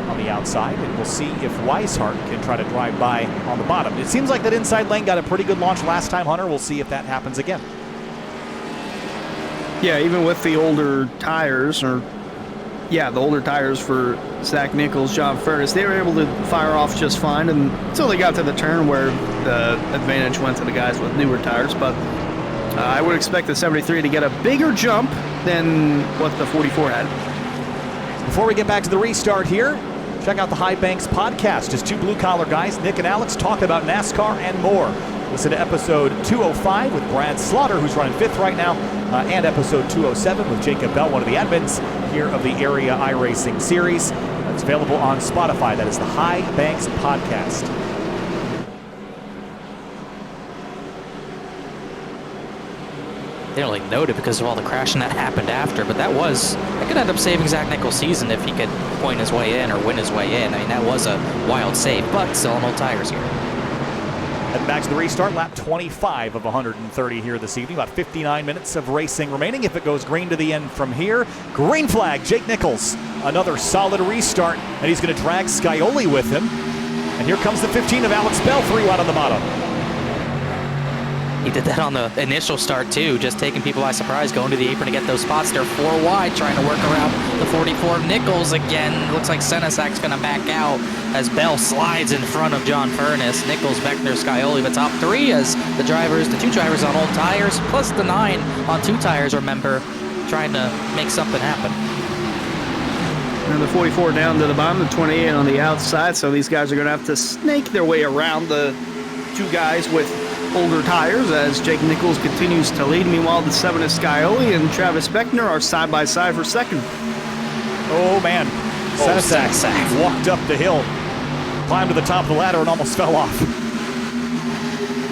on the outside, and we'll see if Weishart can try to drive by on the bottom. It seems like that inside lane got a pretty good launch last time, Hunter. We'll see if that happens again. Yeah, even with the older tires, the older tires for Zach Nichols, John Furness, they were able to fire off just fine until they got to the turn where the advantage went to the guys with newer tires. But I would expect the 73 to get a bigger jump than what the 44 had. Before we get back to the restart here, check out the High Banks podcast as 2 blue-collar guys, Nick and Alex, talk about NASCAR and more. Listen to episode 205 with Brad Slaughter, who's running 5th right now, and episode 207 with Jacob Bell, one of the admins here of the Area iRacing series. It's available on Spotify. That is the High Banks podcast. They don't really note it because of all the crashing that happened after, but that could end up saving Zach Nichols' season if he could point his way in or win his way in. I mean, that was a wild save, but still on old tires here. Heading back to the restart, lap 25 of 130 here this evening. About 59 minutes of racing remaining. If it goes green to the end from here, green flag, Jake Nichols. Another solid restart, and he's going to drag Scioli with him. And here comes the 15 of Alex Bell, 3 wide on the bottom. He did that on the initial start too, just taking people by surprise, going to the apron to get those spots. They're 4 wide, trying to work around the 44 of Nichols again. Looks like Senesac's going to back out as Bell slides in front of John Furness. Nichols, Beckner, Scioli, the top 3 as the 2 drivers on old tires, plus the 9 on 2 tires, remember, trying to make something happen. And the 44 down to the bottom, the 28 on the outside, so these guys are going to have to snake their way around the 2 guys with older tires as Jake Nichols continues to lead. Meanwhile, the 7 is Scioli and Travis Beckner are side by side for second. Oh man, Senesac walked up the hill, climbed to the top of the ladder and almost fell off.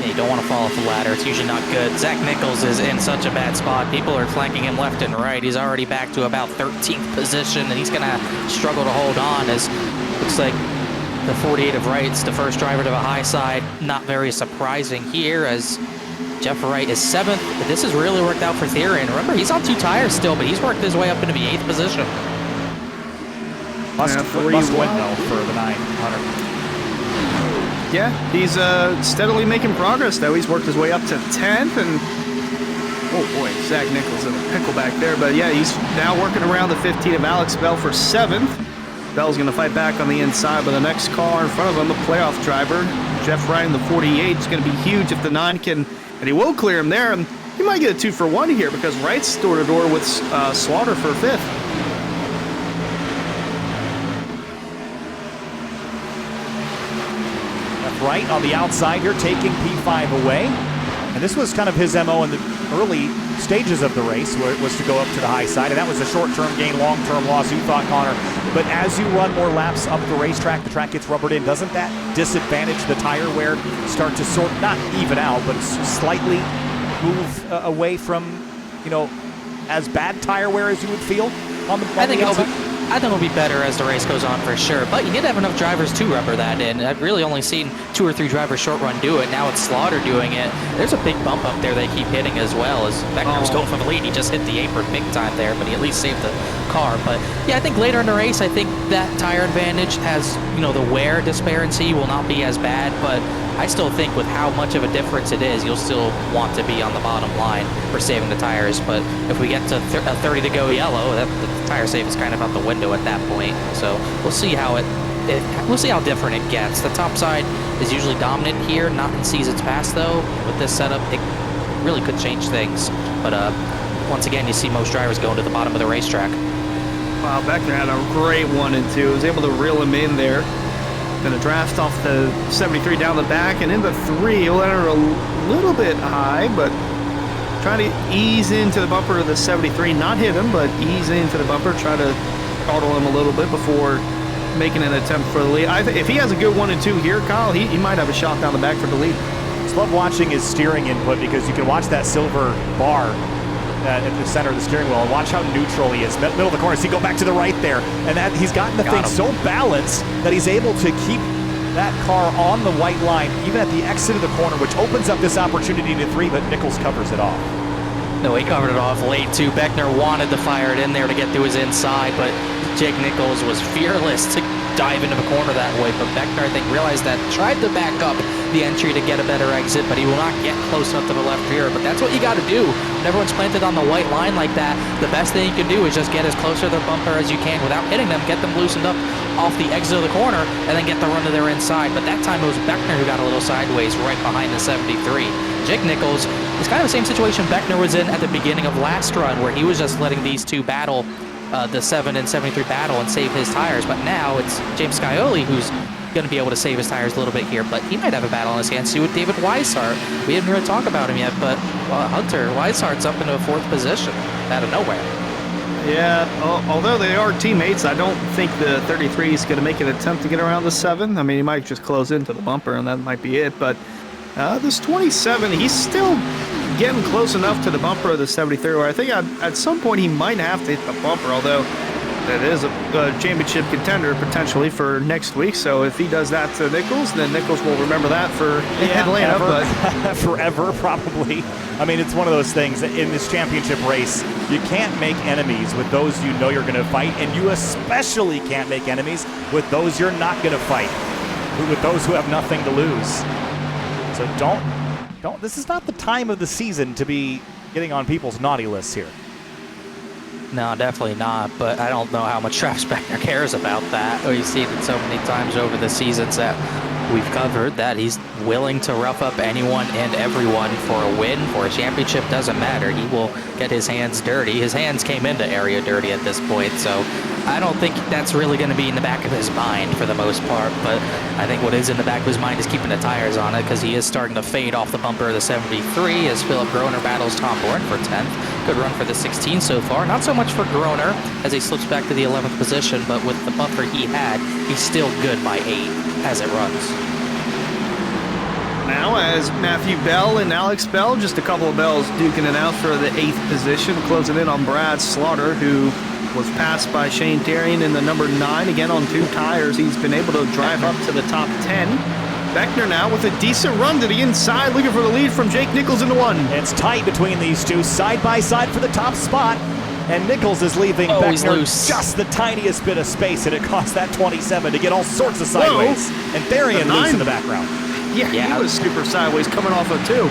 He You don't want to fall off the ladder. It's usually not good. Zach Nichols is in such a bad spot. People are flanking him left and right. He's already back to about 13th position, and he's going to struggle to hold on as looks like the 48 of Wright's the first driver to the high side. Not very surprising here as Jeff Wright is 7th. But this has really worked out for Therian. Remember, he's on 2 tires still, but he's worked his way up into the 8th position. Must win, though, for the 900. Yeah, he's steadily making progress, though. He's worked his way up to 10th, and oh boy, Zach Nichols in a pickle back there. But yeah, he's now working around the 15 of Alex Bell for 7th. Bell's going to fight back on the inside, but the next car in front of him, the playoff driver, Jeff Wright in the 48, is going to be huge if the 9 can, and he will clear him there. And he might get a 2 for 1 here because Wright's door-to-door with Slaughter for 5th. Right on the outside here, taking P5 away. And this was kind of his MO in the early stages of the race, where it was to go up to the high side. And that was a short-term gain, long-term loss, you thought, Connor. But as you run more laps up the racetrack, the track gets rubbered in. Doesn't that disadvantage the tire wear start to sort, not even out, but slightly move away from, you know, as bad tire wear as you would feel on the I think it'll be better as the race goes on for sure, but you need to have enough drivers to rubber that in. I've really only seen 2 or 3 drivers short run do it. Now it's Slaughter doing it. There's a big bump up there they keep hitting as well as Beckner's going for the lead. He just hit the apron big time there, but he at least saved the car. But yeah, I think later in the race, I think that tire advantage has, you know, the wear disparity will not be as bad, but I still think with how much of a difference it is, you'll still want to be on the bottom line for saving the tires. But if we get to 30 to go yellow, the tire save is kind of out the window at that point. So we'll see how we'll see how different it gets. The top side is usually dominant here, not in seasons past though. With this setup, it really could change things. But once again, you see most drivers going to the bottom of the racetrack. Wow, Beckner had a great 1 and 2. Was able to reel him in there. Going to draft off the 73 down the back, and in the 3, he'll enter a little bit high, but trying to ease into the bumper of the 73. Not hit him, but ease into the bumper. Try to throttle him a little bit before making an attempt for the lead. If he has a good 1 and 2 here, Kyle, he might have a shot down the back for the lead. I just love watching his steering input because you can watch that silver bar at the center of the steering wheel and watch how neutral he is. Middle of the corner, see, go back to the right there. And that he's gotten the thing so balanced that he's able to keep that car on the white line, even at the exit of the corner, which opens up this opportunity to 3, but Nichols covers it off. No, he covered it off late too. Beckner wanted to fire it in there to get to his inside, but Jake Nichols was fearless to dive into the corner that way. But Beckner, I think, realized that, tried to back up the entry to get a better exit, but he will not get close enough to the left rear. But that's what you got to do. When everyone's planted on the white line like that, the best thing you can do is just get as close to the bumper as you can without hitting them, get them loosened up off the exit of the corner, and then get the run to their inside. But that time it was Beckner who got a little sideways right behind the 73. Jake Nichols is kind of the same situation Beckner was in at the beginning of last run, where he was just letting these two battle, the 7 and 73 battle, and save his tires. But now it's James Scioli who's going to be able to save his tires a little bit here, but he might have a battle on his hands too with David Weishart. We didn't really talk about him yet, but Hunter Weishart's up into a 4th position out of nowhere. Yeah, although they are teammates, I don't think the 33 is going to make an attempt to get around the 7. I mean, he might just close into the bumper, and that might be it. But this 27, he's still getting close enough to the bumper of the 73, where I think at some point he might have to hit the bumper, although that is a championship contender potentially for next week. So if he does that to Nichols, then Nichols will remember that for Atlanta. But forever, probably. I mean, it's one of those things that in this championship race, you can't make enemies with those you know you're going to fight, and you especially can't make enemies with those you're not going to fight, with those who have nothing to lose. So don't. This is not the time of the season to be getting on people's naughty lists here. No, definitely not, but I don't know how much Travis Beckner cares about that. We've seen it so many times over the seasons that we've covered that he's willing to rough up anyone and everyone for a win, for a championship, doesn't matter. He will get his hands dirty. His hands came into area dirty at this point, so I don't think that's really going to be in the back of his mind for the most part, but I think what is in the back of his mind is keeping the tires on it, because he is starting to fade off the bumper of the 73 as Philip Groner battles Tom Bourne for 10th. Good run for the 16 so far. Not so much for Groner as he slips back to the 11th position, but with the bumper he had, he's still good by 8 as it runs. Now as Matthew Bell and Alex Bell, just a couple of bells duking it out for the 8th position, closing in on Brad Slaughter, who was passed by Shane Darian in the number 9, again on 2 tires. He's been able to drive up to the top 10. Beckner now with a decent run to the inside, looking for the lead from Jake Nichols into 1. It's tight between these two, side by side for the top spot. And Nichols is leaving He's Beckner loose. just the tiniest bit of space, and it cost that 27 to get all sorts of sideways. Whoa. And Darian The loose 9. in the background. Yeah, Yeah. he was super sideways coming off of 2.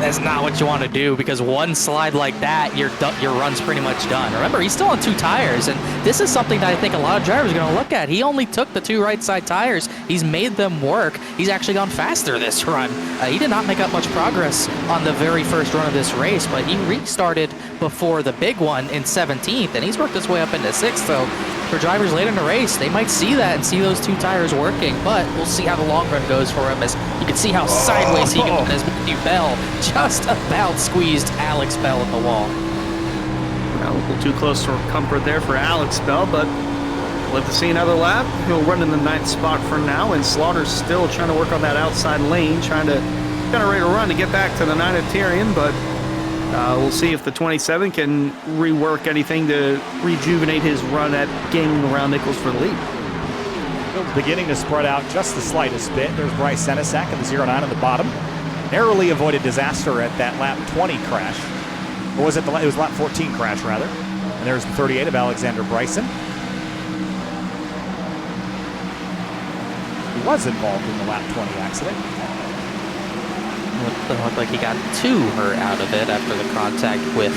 That's not what you want to do, because one slide like that, your run's pretty much done. Remember, he's still on 2 tires, and this is something that I think a lot of drivers are going to look at. He only took the 2 right side tires. He's made them work. He's actually gone faster this run. He did not make up much progress on the very first run of this race, but he restarted before the big one in 17th, and he's worked his way up into 6th. So for drivers later in the race, they might see that and see those 2 tires working, but we'll see how the long run goes for him, as you can see how sideways he can, as Matthew Bell just about squeezed Alex Bell in the wall. A little too close for comfort there for Alex Bell, but live to see another lap. He'll run in the 9th spot for now, and Slaughter's still trying to work on that outside lane, trying to generate a run to get back to the 9 at Tyrion, but we'll see if the 27 can rework anything to rejuvenate his run at gaining around Nichols for the lead. Beginning to spread out just the slightest bit. There's Bryce Senesac in the 09 at the bottom. Narrowly avoided disaster at that lap 20 crash. Or was it it was lap 14 crash, rather. And there's the 38 of Alexander Bryson. He was involved in the lap 20 accident. It looked like he got 2 hurt out of it after the contact with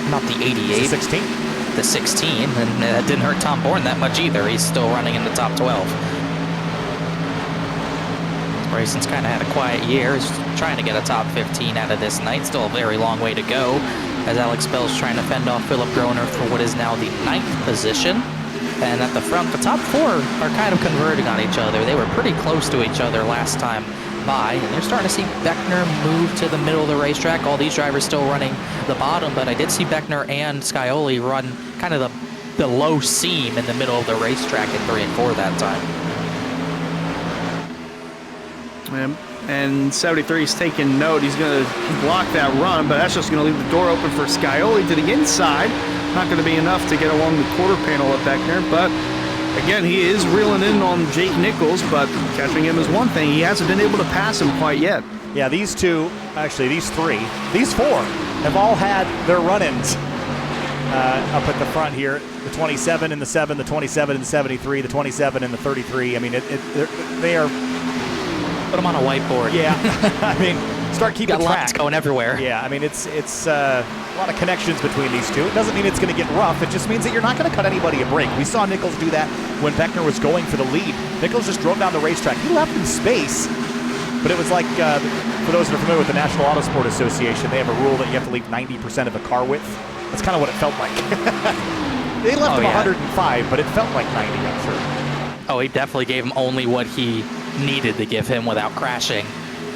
not the 88. The 16. The 16, and that didn't hurt Tom Bourne that much either. He's still running in the top 12. Brayson's kind of had a quiet year. He's trying to get a top 15 out of this night. Still a very long way to go, as Alex Bell's trying to fend off Philip Groner for what is now the 9th position. And at the front, the top 4 are kind of converging on each other. They were pretty close to each other last time by, and they're starting to see Beckner move to the middle of the racetrack. All these drivers still running the bottom, but I did see Beckner and Scioli run kind of the low seam in the middle of the racetrack in 3 and 4 that time. And 73 is taking note. He's going to block that run, but that's just going to leave the door open for Scioli to the inside. Not going to be enough to get along the quarter panel of Beckner, but again, he is reeling in on Jake Nichols, but catching him is one thing. He hasn't been able to pass him quite yet. Yeah, these 2, actually these 3, these 4 have all had their run-ins up at the front here. The 27 and the 7, the 27 and the 73, the 27 and the 33. I mean, they are... Put them on a whiteboard. Yeah, I mean, start keeping Got track. lots going everywhere. Yeah, I mean, it's a lot of connections between these 2. It doesn't mean it's going to get rough. It just means that you're not going to cut anybody a break. We saw Nichols do that when Beckner was going for the lead. Nichols just drove down the racetrack. He left in space, but it was like, for those that are familiar with the National Autosport Association, they have a rule that you have to leave 90% of a car width. That's kind of what it felt like. They left him 105, but it felt like 90, I'm sure. Oh, he definitely gave him only what he needed to give him without crashing,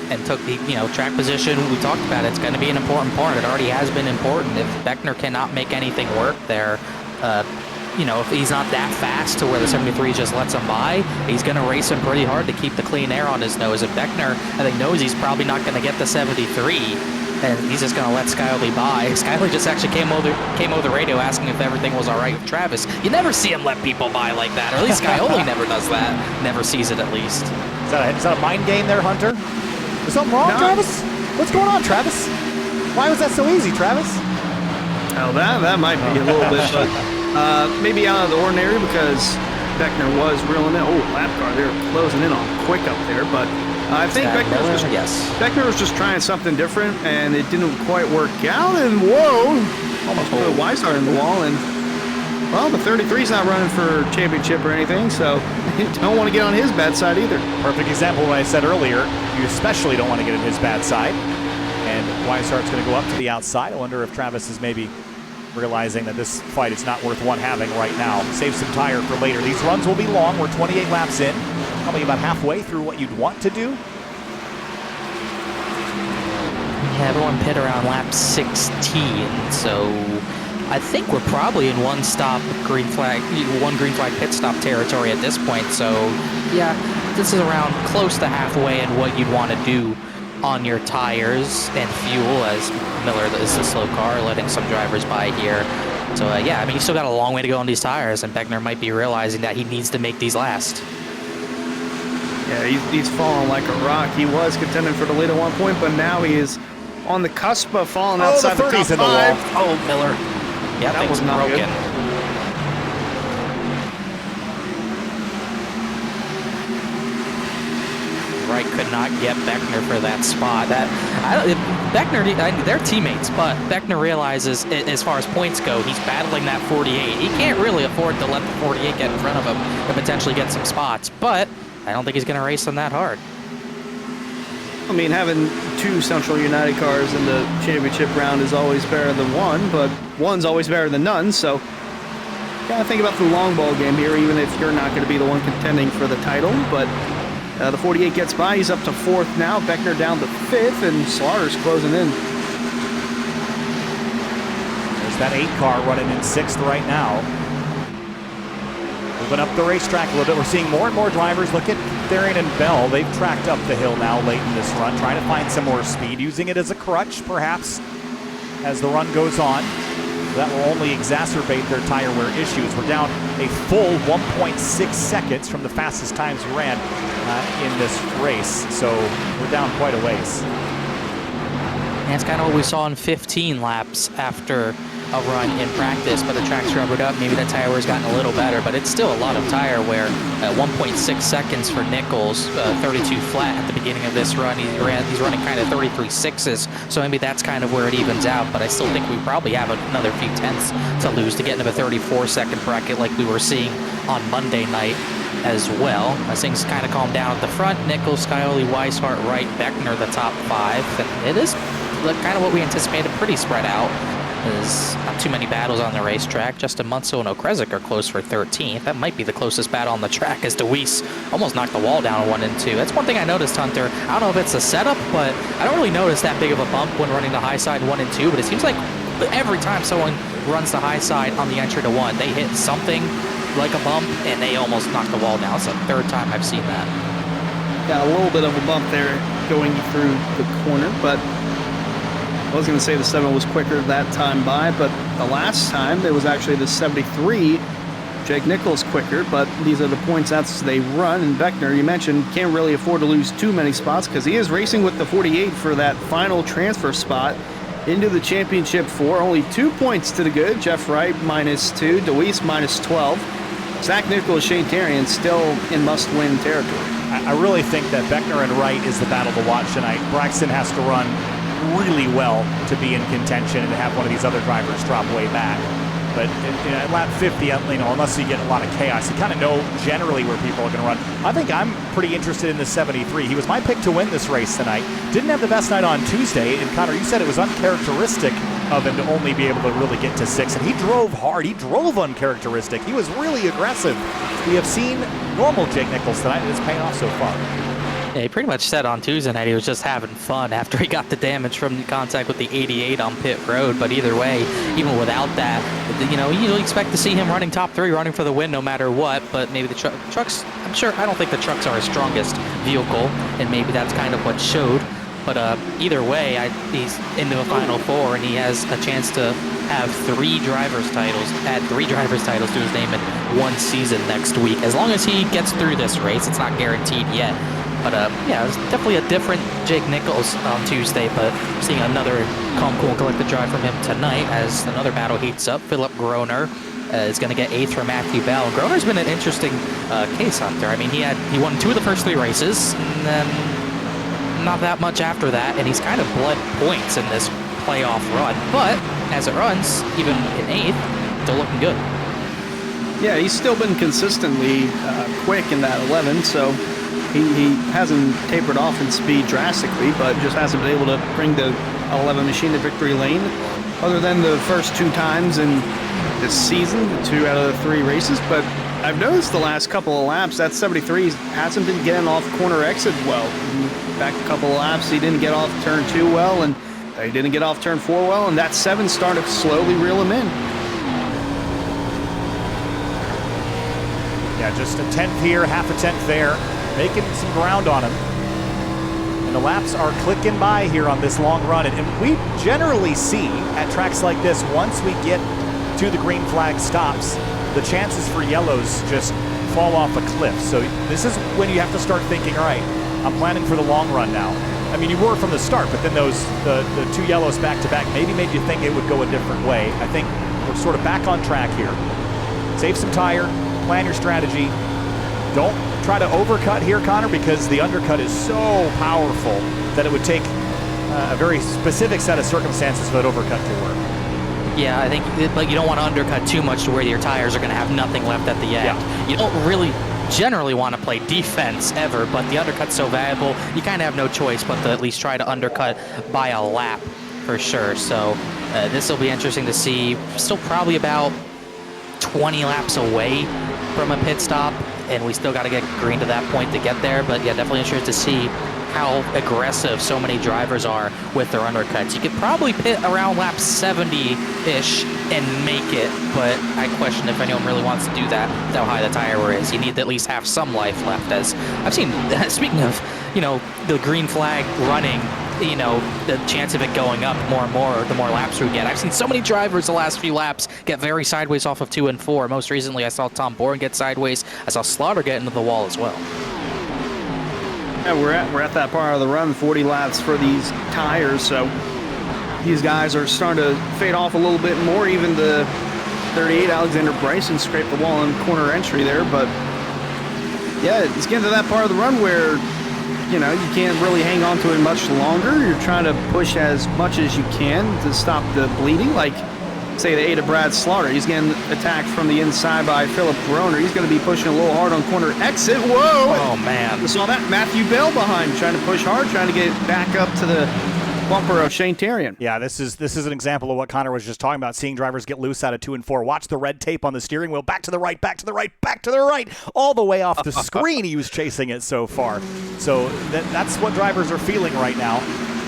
and took the track position. We talked about it. It's going to be an important part. It already has been important. If Beckner cannot make anything work there, if he's not that fast to where the 73 just lets him by, he's going to race him pretty hard to keep the clean air on his nose. And Beckner, I think, knows he's probably not going to get the 73, and he's just going to let Scioli by. Scioli just actually came over the radio asking if everything was all right with Travis. You never see him let people by like that, or at least Scioli never does that. Never sees it, at least. Is that a mind game there, Hunter? Is something wrong, No. Travis? What's going on, Travis? Why was that so easy, Travis? Oh, that might be a little bit, but maybe out of the ordinary, because Beckner was reeling in. Oh, lap car, they're closing in on quick up there, but I think Beckner was just trying something different, and it didn't quite work out, and whoa, almost put a Weishart in the wall, and well, the 33's not running for championship or anything, so you don't want to get on his bad side either. Perfect example of what I said earlier. You especially don't want to get in his bad side. And Weishart's going to go up to the outside. I wonder if Travis is maybe realizing that this fight is not worth one having right now. Save some tire for later. These runs will be long. We're 28 laps in. Probably about halfway through what you'd want to do. Yeah, everyone pit around lap 16, so I think we're probably in one green flag pit stop territory at this point. So yeah, this is around close to halfway in what you'd want to do on your tires and fuel, as Miller is the slow car, letting some drivers by here. So yeah, I mean, he's still got a long way to go on these tires, and Beckner might be realizing that he needs to make these last. Yeah, he's falling like a rock. He was contending for the lead at one point, but now he is on the cusp of falling outside the top 30's in the five. wall. Oh, Miller. Yeah, That things was not broken. good. Wright could not get Beckner for that spot. Beckner, they're teammates, but Beckner realizes, as far as points go, he's battling that 48. He can't really afford to let the 48 get in front of him and potentially get some spots, but I don't think he's going to race them that hard. I mean, having two Central United cars in the championship round is always better than one, but one's always better than none, so gotta think about the long ball game here, even if you're not going to be the one contending for the title. But the 48 gets by. He's up to 4th now. Beckner down to 5th, and Slaughter's closing in. There's that 8 car running in 6th right now. Moving up the racetrack a little bit. We're seeing more and more drivers. Look at Therian and Bell. They've tracked up the hill now late in this run, trying to find some more speed, using it as a crutch, perhaps, as the run goes on. That will only exacerbate their tire wear issues. We're down a full 1.6 seconds from the fastest times we ran in this race, so we're down quite a ways. And it's kind of what we saw in 15 laps after a run in practice, but the track's rubbered up. Maybe the tire wear's gotten a little better, but it's still a lot of tire wear. 1.6 seconds for Nichols, 32 flat at the beginning of this run. He's running kind of 33 sixes, so maybe that's kind of where it evens out, but I still think we probably have another few tenths to lose to get into the 34-second bracket like we were seeing on Monday night as well. As things kind of calm down at the front, Nichols, Scioli, Weishart, Wright, Beckner, the top 5, and it is kind of what we anticipated, pretty spread out. There's not too many battles on the racetrack. Justin Munsell and Okrezik are close for 13th. That might be the closest battle on the track, as DeWeese almost knocked the wall down on 1 and 2. That's one thing I noticed, Hunter. I don't know if it's a setup, but I don't really notice that big of a bump when running the high side 1 and 2, but it seems like every time someone runs the high side on the entry to 1, they hit something like a bump, and they almost knock the wall down. It's the 3rd time I've seen that. Got a little bit of a bump there going through the corner, but I was going to say the 7 was quicker that time by, but the last time there was actually the 73. Jake Nichols quicker, but these are the points as they run. And Beckner, you mentioned, can't really afford to lose too many spots because he is racing with the 48 for that final transfer spot into the championship 4. Only 2 points to the good. Jeff Wright -2, DeWeese -12. Zach Nichols, Shane Therian still in must-win territory. I really think that Beckner and Wright is the battle to watch tonight. Braxton has to run really well to be in contention and to have one of these other drivers drop way back. But at lap 50, unless you get a lot of chaos, you kind of know generally where people are going to run. I think I'm pretty interested in the 73. He was my pick to win this race tonight. Didn't have the best night on Tuesday, and Connor, you said it was uncharacteristic of him to only be able to really get to 6, and he drove hard. He drove uncharacteristic. He was really aggressive. We have seen normal Jake Nichols tonight, and it's paying off so far. Yeah, he pretty much said on Tuesday night he was just having fun after he got the damage from the contact with the 88 on pit road. But either way, even without that, you usually expect to see him running top 3, running for the win no matter what. But maybe the trucks, I don't think the trucks are his strongest vehicle, and maybe that's kind of what showed. But either way, he's into the Final 4, and he has a chance to have add 3 driver's titles to his name in 1 season next week. As long as he gets through this race, it's not guaranteed yet. But yeah, it was definitely a different Jake Nichols on Tuesday, but seeing another calm, cool, and collected drive from him tonight as another battle heats up. Philip Groner is going to get 8th from Matthew Bell. Groner's been an interesting case, Hunter. I mean, he won 2 of the first 3 races, and then not that much after that, and he's kind of bled points in this playoff run. But as it runs, even in 8th, still looking good. Yeah, he's still been consistently quick in that 11, so he hasn't tapered off in speed drastically, but just hasn't been able to bring the 11 machine to victory lane. Other than the first 2 times in this season, 2 out of the 3 races. But I've noticed the last couple of laps that 73 hasn't been getting off corner exit well. Back a couple of laps, he didn't get off turn 2 well, and he didn't get off turn 4 well, and that 7 started to slowly reel him in. Yeah, just a tenth here, half a tenth there. making some ground on him. And the laps are clicking by here on this long run. And we generally see at tracks like this, once we get to the green flag stops, the chances for yellows just fall off a cliff. So this is when you have to start thinking, all right, I'm planning for the long run now. I mean, you were from the start, but then the two yellows back-to-back maybe made you think it would go a different way. I think we're sort of back on track here. Save some tire, plan your strategy. Don't try to overcut here, Connor, because the undercut is so powerful that it would take a very specific set of circumstances for that overcut to work. Yeah, I think like you don't want to undercut too much to where your tires are going to have nothing left at the end. Yeah. You don't really generally want to play defense ever, but the undercut's so valuable, you kind of have no choice but to at least try to undercut by a lap for sure. So this will be interesting to see. Still probably about 20 laps away from a pit stop, and we still got to get green to that point to get there. But yeah, definitely interested to see how aggressive so many drivers are with their undercuts. You could probably pit around lap 70-ish and make it, but I question if anyone really wants to do that with how high the tire wear is. You need to at least have some life left. As I've seen, speaking of, the green flag running, the chance of it going up more and more the more laps we get. I've seen so many drivers the last few laps get very sideways off of 2 and 4. Most recently, I saw Tom Bourne get sideways. I saw Slaughter get into the wall as well. Yeah, we're at that part of the run, 40 laps for these tires, so these guys are starting to fade off a little bit more. Even the 38 Alexander Bryson scraped the wall in corner entry there, but yeah, it's getting to that part of the run where you can't really hang on to it much longer. You're trying to push as much as you can to stop the bleeding. Like, say the 8 of Brad Slaughter, he's getting attacked from the inside by Philip Groner. He's going to be pushing a little hard on corner exit. Whoa! Oh, man. I saw that. Matthew Bell behind, trying to push hard, trying to get back up to the bumper of Shane Terrian. Yeah, this is an example of what Connor was just talking about, seeing drivers get loose out of 2 and 4. Watch the red tape on the steering wheel. Back to the right, back to the right, back to the right. All the way off the screen he was chasing it so far. So that's what drivers are feeling right now.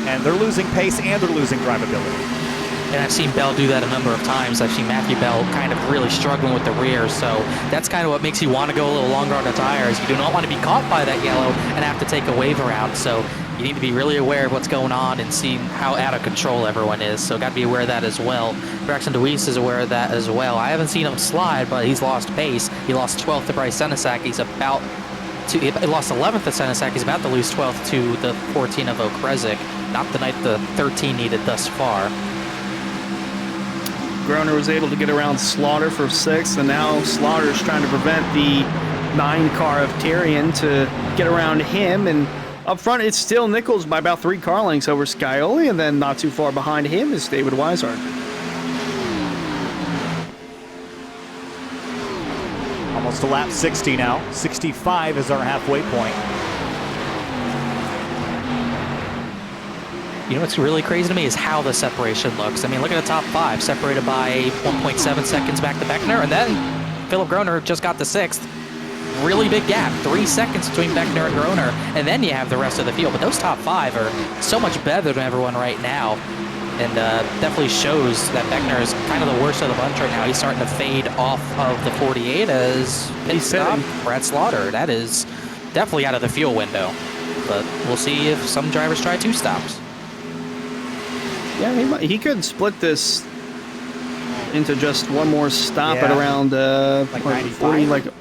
And they're losing pace and they're losing drivability. And I've seen Bell do that a number of times. I've seen Matthew Bell kind of really struggling with the rear, so that's kind of what makes you want to go a little longer on the tires. You do not want to be caught by that yellow and have to take a wave around, so you need to be really aware of what's going on and see how out of control everyone is, so got to be aware of that as well. Braxton DeWeese is aware of that as well. I haven't seen him slide, but he's lost pace. He lost 12th to Bryce Senesac. He lost 11th to Senesac. He's about to lose 12th to the 14 of Okrezik. Not the night the 13 needed thus far. Groner was able to get around Slaughter for 6th, and now Slaughter's trying to prevent the 9 car of Terrian to get around him. And up front, it's still Nichols by about 3 car lengths over Scioli, and then not too far behind him is David Weishart. Almost to lap 60 now. 65 is our halfway point. What's really crazy to me is how the separation looks. I mean, look at the top 5, separated by 1.7 seconds back to Beckner, and then Philip Groner just got the 6th. Really big gap, 3 seconds between Beckner and Groner, and then you have the rest of the field. But those top 5 are so much better than everyone right now, and definitely shows that Beckner is kind of the worst of the bunch right now. He's starting to fade off of the 48 as He's sitting. Brad Slaughter. That is definitely out of the fuel window, but we'll see if some drivers try 2 stops. Yeah, he could split this into just one more stop at around like 95. 40,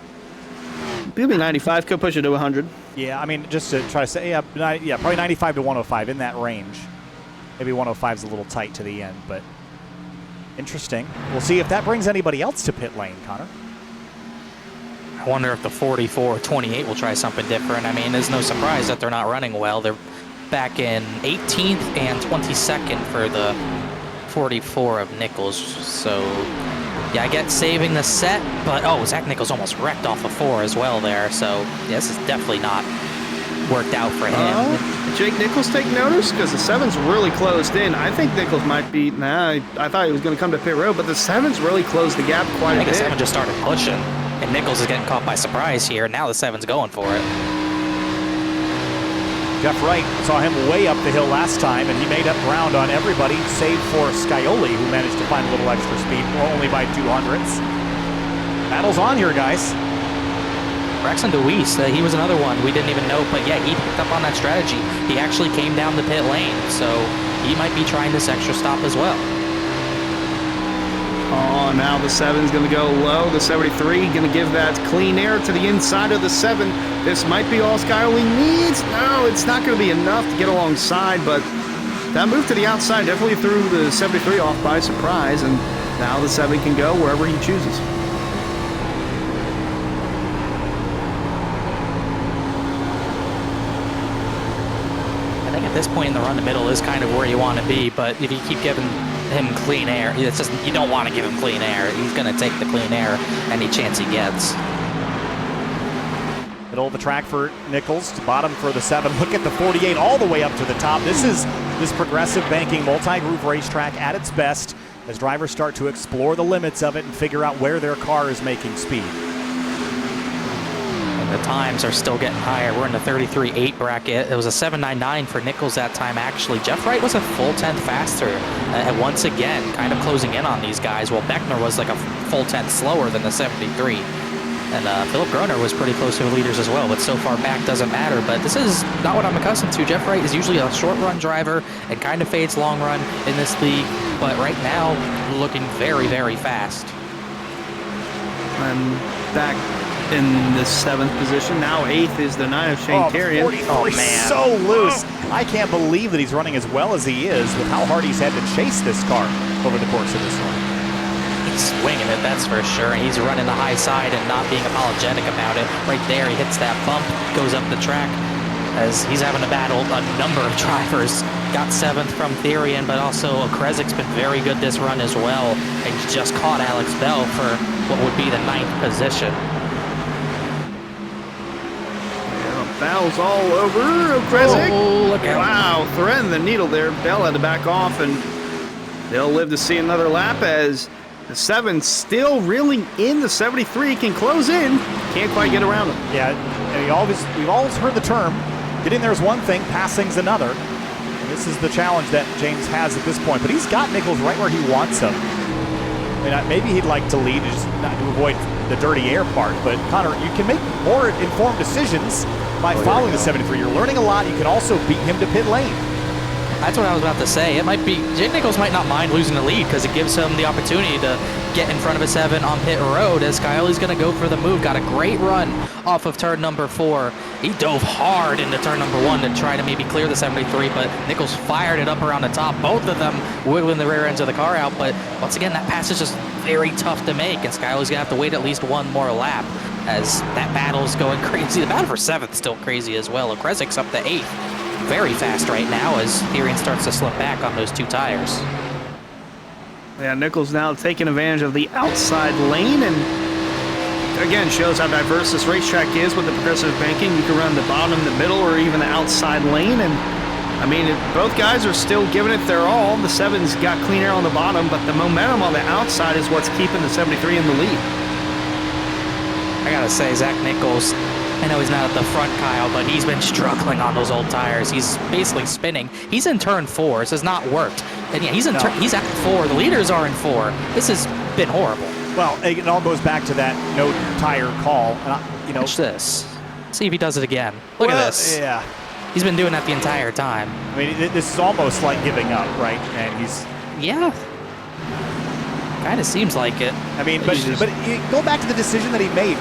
maybe 95. Could push it to 100. Yeah, I mean, just to try to say, probably 95 to 105 in that range. Maybe 105 is a little tight to the end, but interesting. We'll see if that brings anybody else to pit lane, Connor. I wonder if the 44-28 will try something different. I mean, there's no surprise that they're not running well. They're back in 18th and 22nd for the 44 of Nichols. So, yeah, I get saving the set, but, Zach Nichols almost wrecked off a 4 as well there. So, yeah, this is definitely not worked out for him. Jake Nichols take notice? Because the 7's really closed in. I think Nichols might be, I thought he was going to come to pit road, but the 7's really closed the gap quite a bit. I think the 7 just started pushing, and Nichols is getting caught by surprise here. Now the 7's going for it. Jeff Wright saw him way up the hill last time, and he made up ground on everybody, save for Scioli, who managed to find a little extra speed, only by 200ths. Battle's on here, guys. Braxton DeWeese, he was another one we didn't even know, but yeah, he picked up on that strategy. He actually came down the pit lane, so he might be trying this extra stop as well. Oh, now the 7's going to go low. The 73 going to give that clean air to the inside of the 7. This might be all Skyoli needs. No, it's not going to be enough to get alongside, but that move to the outside definitely threw the 73 off by surprise, and now the 7 can go wherever he chooses. I think at this point in the run, the middle is kind of where you want to be, but if you keep giving him clean air, it's just, you don't want to give him clean air. He's going to take the clean air any chance he gets. Middle of the track for Nichols, to bottom for the 7. Look at the 48 all the way up to the top. This is this progressive banking multi-groove racetrack at its best as drivers start to explore the limits of it and figure out where their car is making speed. And the times are still getting higher. We're in the 33.8 bracket. It was a 7.99 for Nichols that time, actually. Jeff Wright was a full 10th faster. And once again, kind of closing in on these guys. Well, Beckner was like a full 10th slower than the 73. And Philip Groner was pretty close to the leaders as well, but so far back doesn't matter. But this is not what I'm accustomed to. Jeff Wright is usually a short run driver and kind of fades long run in this league, but right now looking very, very fast. And back in the 7th position. Now 8th is the 9 of Shane Carrion. 43 so loose. I can't believe that he's running as well as he is with how hard he's had to chase this car over the course of this one. He's swinging it, that's for sure. And he's running the high side and not being apologetic about it. Right there, he hits that bump, goes up the track as he's having to battle a number of drivers. Got 7th from Therian, but also Krezik's been very good this run as well. And he just caught Alex Bell for what would be the 9th position. Battles all over Krezik. Oh, look out. Wow, threading the needle there. Bell had to back off, and they'll live to see another lap as the 7 still reeling in. The 73 can close in. Can't quite get around him. Yeah, and we've always heard the term, getting there is one thing, passing's another. And this is the challenge that James has at this point. But he's got Nichols right where he wants him. I mean, maybe he'd like to lead just not to avoid the dirty air part. But Connor, you can make more informed decisions by following the 73. You're learning a lot. You can also beat him to pit lane. That's what I was about to say. It might be, Jake Nichols might not mind losing the lead because it gives him the opportunity to get in front of a 7 on pit road as Skyoli's going to go for the move. Got a great run off of turn number 4. He dove hard into turn number 1 to try to maybe clear the 73, but Nichols fired it up around the top. Both of them wiggling the rear ends of the car out, but once again, that pass is just very tough to make, and Skyoli's going to have to wait at least one more lap as that battle's going crazy. The battle for 7th is still crazy as well. Krezik's up to 8th. Very fast right now as Therian starts to slip back on those 2 tires. Yeah, Nichols now taking advantage of the outside lane, and again shows how diverse this racetrack is with the progressive banking. You can run the bottom, the middle, or even the outside lane, and I mean, both guys are still giving it their all. The 7's got clean air on the bottom, but the momentum on the outside is what's keeping the 73 in the lead. I gotta say, Zach Nichols, I know he's not at the front, Kyle, but he's been struggling on those old tires. He's basically spinning. He's in turn 4. This has not worked. And yeah, he's at 4. The leaders are in 4. This has been horrible. Well, it all goes back to that no tire call. And watch this. See if he does it again. Look at this. Yeah. He's been doing that the entire time. I mean, this is almost like giving up, right? And he's... Yeah. Kind of seems like it. I mean, but go back to the decision that he made.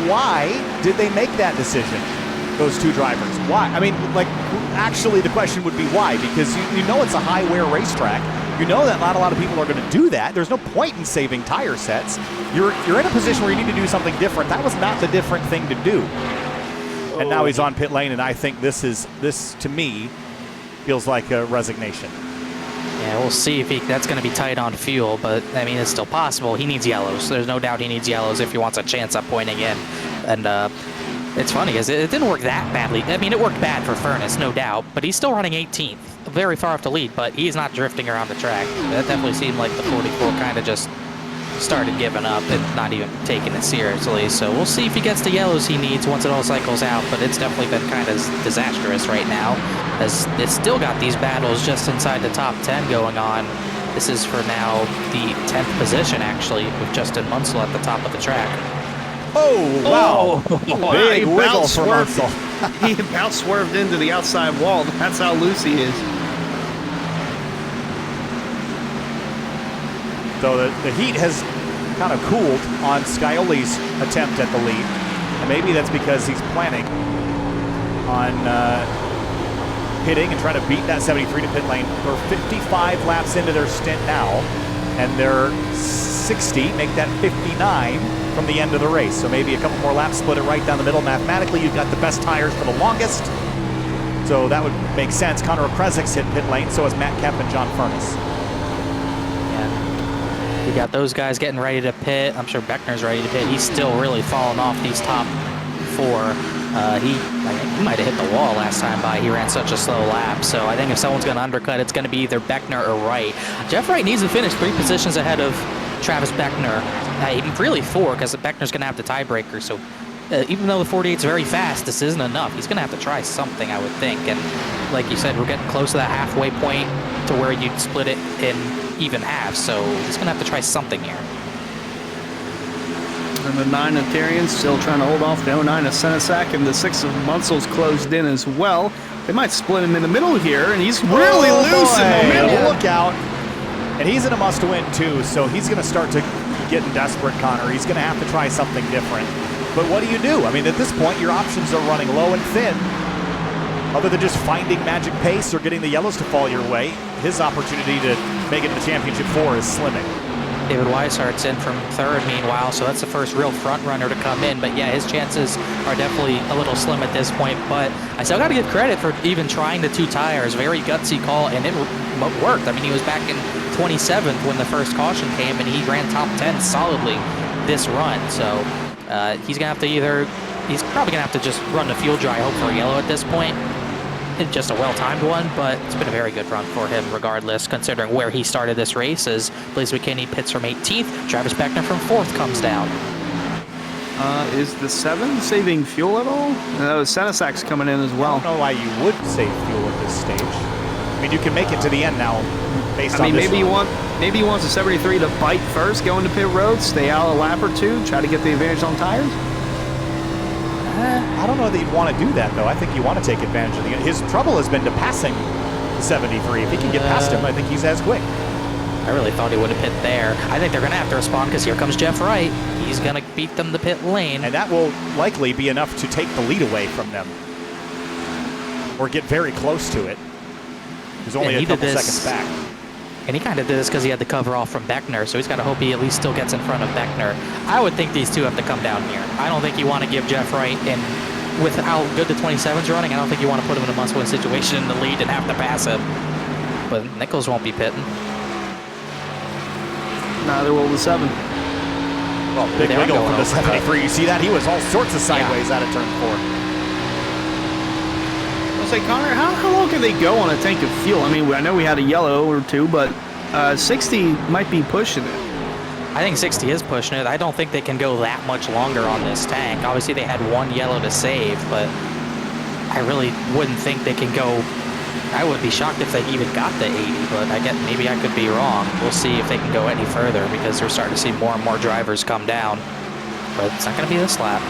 Why did they make that decision, those 2 drivers? Why? I mean, like, actually the question would be why? Because you know it's a high-wear racetrack. You know that not a lot of people are going to do that. There's no point in saving tire sets. You're in a position where you need to do something different. That was not the different thing to do. And now he's on pit lane, and I think this to me feels like a resignation. Yeah, we'll see if that's going to be tight on fuel, but I mean, it's still possible. He needs yellows. There's no doubt he needs yellows if he wants a chance at pointing in. And it's funny because it didn't work that badly. I mean, it worked bad for Furness, no doubt, but he's still running 18th, very far off the lead, but he's not drifting around the track. That definitely seemed like the 44 kind of just started giving up and not even taking it seriously. So we'll see if he gets the yellows he needs once it all cycles out, but it's definitely been kind of disastrous right now as it's still got these battles just inside the top 10 going on. This is for now the 10th position, actually, with Justin Munsell at the top of the track. Oh, wow. Big He wiggle about for swerved- Mansell. He about swerved into the outside wall. That's how loose he is. So the heat has kind of cooled on Scioli's attempt at the lead. And maybe that's because he's planning on hitting and trying to beat that 73 to pit lane. They're 55 laps into their stint now, and they're 60, make that 59 from the end of the race. So maybe a couple more laps, split it right down the middle. Mathematically, you've got the best tires for the longest. So that would make sense. Connor Okresik's hit pit lane, so is Matt Kemp and John Furness. Yeah. You got those guys getting ready to pit. I'm sure Beckner's ready to pit. He's still really falling off these top four. He might have hit the wall last time by. He ran such a slow lap. So I think if someone's going to undercut, it's going to be either Beckner or Wright. Jeff Wright needs to finish 3 positions ahead of Travis Beckner. Really 4, because Beckner's going to have the tiebreaker. So even though the 48's very fast, this isn't enough. He's going to have to try something, I would think. And like you said, we're getting close to that halfway point to where you'd split it in even half. So he's going to have to try something here. And the 9 of Tyrion still trying to hold off the 09 of Senesac, and the 6 of Munsel's closed in as well. They might split him in the middle here, and he's really loose in the middle. Look out. And he's in a must-win, too, so he's going to start to get desperate, Connor. He's going to have to try something different. But what do? I mean, at this point, your options are running low and thin. Other than just finding magic pace or getting the yellows to fall your way, his opportunity to make it to the championship 4 is slimming. David Weishart's in from 3rd, meanwhile, so that's the first real front runner to come in. But yeah, his chances are definitely a little slim at this point. But I still got to give credit for even trying the 2 tires. Very gutsy call, and it worked. I mean, he was back in 27th when the first caution came, and he ran top 10 solidly this run. So he's gonna have to he's probably gonna have to just run the fuel dry, hope for a yellow at this point. It's just a well-timed one, but it's been a very good run for him regardless, considering where he started this race. As Blaise McKinney pits from 18th, Travis Beckner from 4th comes down. Is the 7 saving fuel at all? No, Senesac's coming in as well. I don't know why you would save fuel at this stage. I mean, you can make it to the end now based on this maybe run. he wants the 73 to bite first, go into pit road, stay out a lap or 2, try to get the advantage on tires. I don't know that you'd want to do that, though. I think you want to take advantage of his trouble has been to passing the 73. If he can get past him, I think he's as quick. I really thought he would have pit there. I think they're going to have to respond because here comes Jeff Wright. He's going to beat them to pit lane. And that will likely be enough to take the lead away from them. Or get very close to it. There's only a couple seconds back. And he kind of did this because he had the cover off from Beckner, so he's got to hope he at least still gets in front of Beckner. I would think these two have to come down here. I don't think you want to give Jeff Wright, and with how good the 27's running, I don't think you want to put him in a must-win situation in the lead and have to pass him. But Nichols won't be pitting. Neither will the 7. Well, big wiggle from the 73. You see that? He was all sorts of sideways out of turn 4. Say, Connor, how long can they go on a tank of fuel? I mean, I know we had a yellow or 2, but 60 might be pushing it. I think 60 is pushing it. I don't think they can go that much longer on this tank. Obviously, they had 1 yellow to save, but I really wouldn't think they can go. I would be shocked if they even got the 80, but I guess maybe I could be wrong. We'll see if they can go any further because we're starting to see more and more drivers come down. But it's not going to be this lap.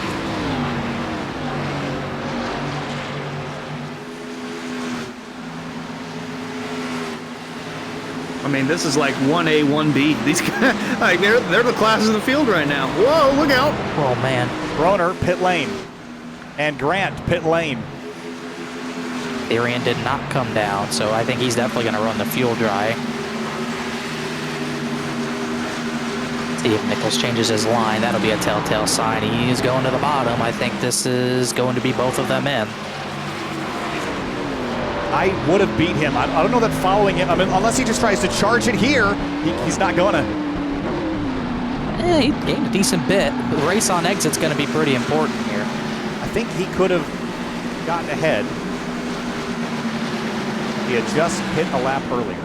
I mean, this is like 1A, 1B. These guys, like they're the classes in the field right now. Whoa, look out! Oh man. Broner, pit lane. And Grant, pit lane. Tyrion did not come down, so I think he's definitely going to run the fuel dry. See if Nichols changes his line. That'll be a telltale sign. He's going to the bottom. I think this is going to be both of them in. I would have beat him. I don't know that following him, I mean, unless he just tries to charge it here, he's not going to. He gained a decent bit. The race on exit's going to be pretty important here. I think he could have gotten ahead. He had just hit a lap earlier.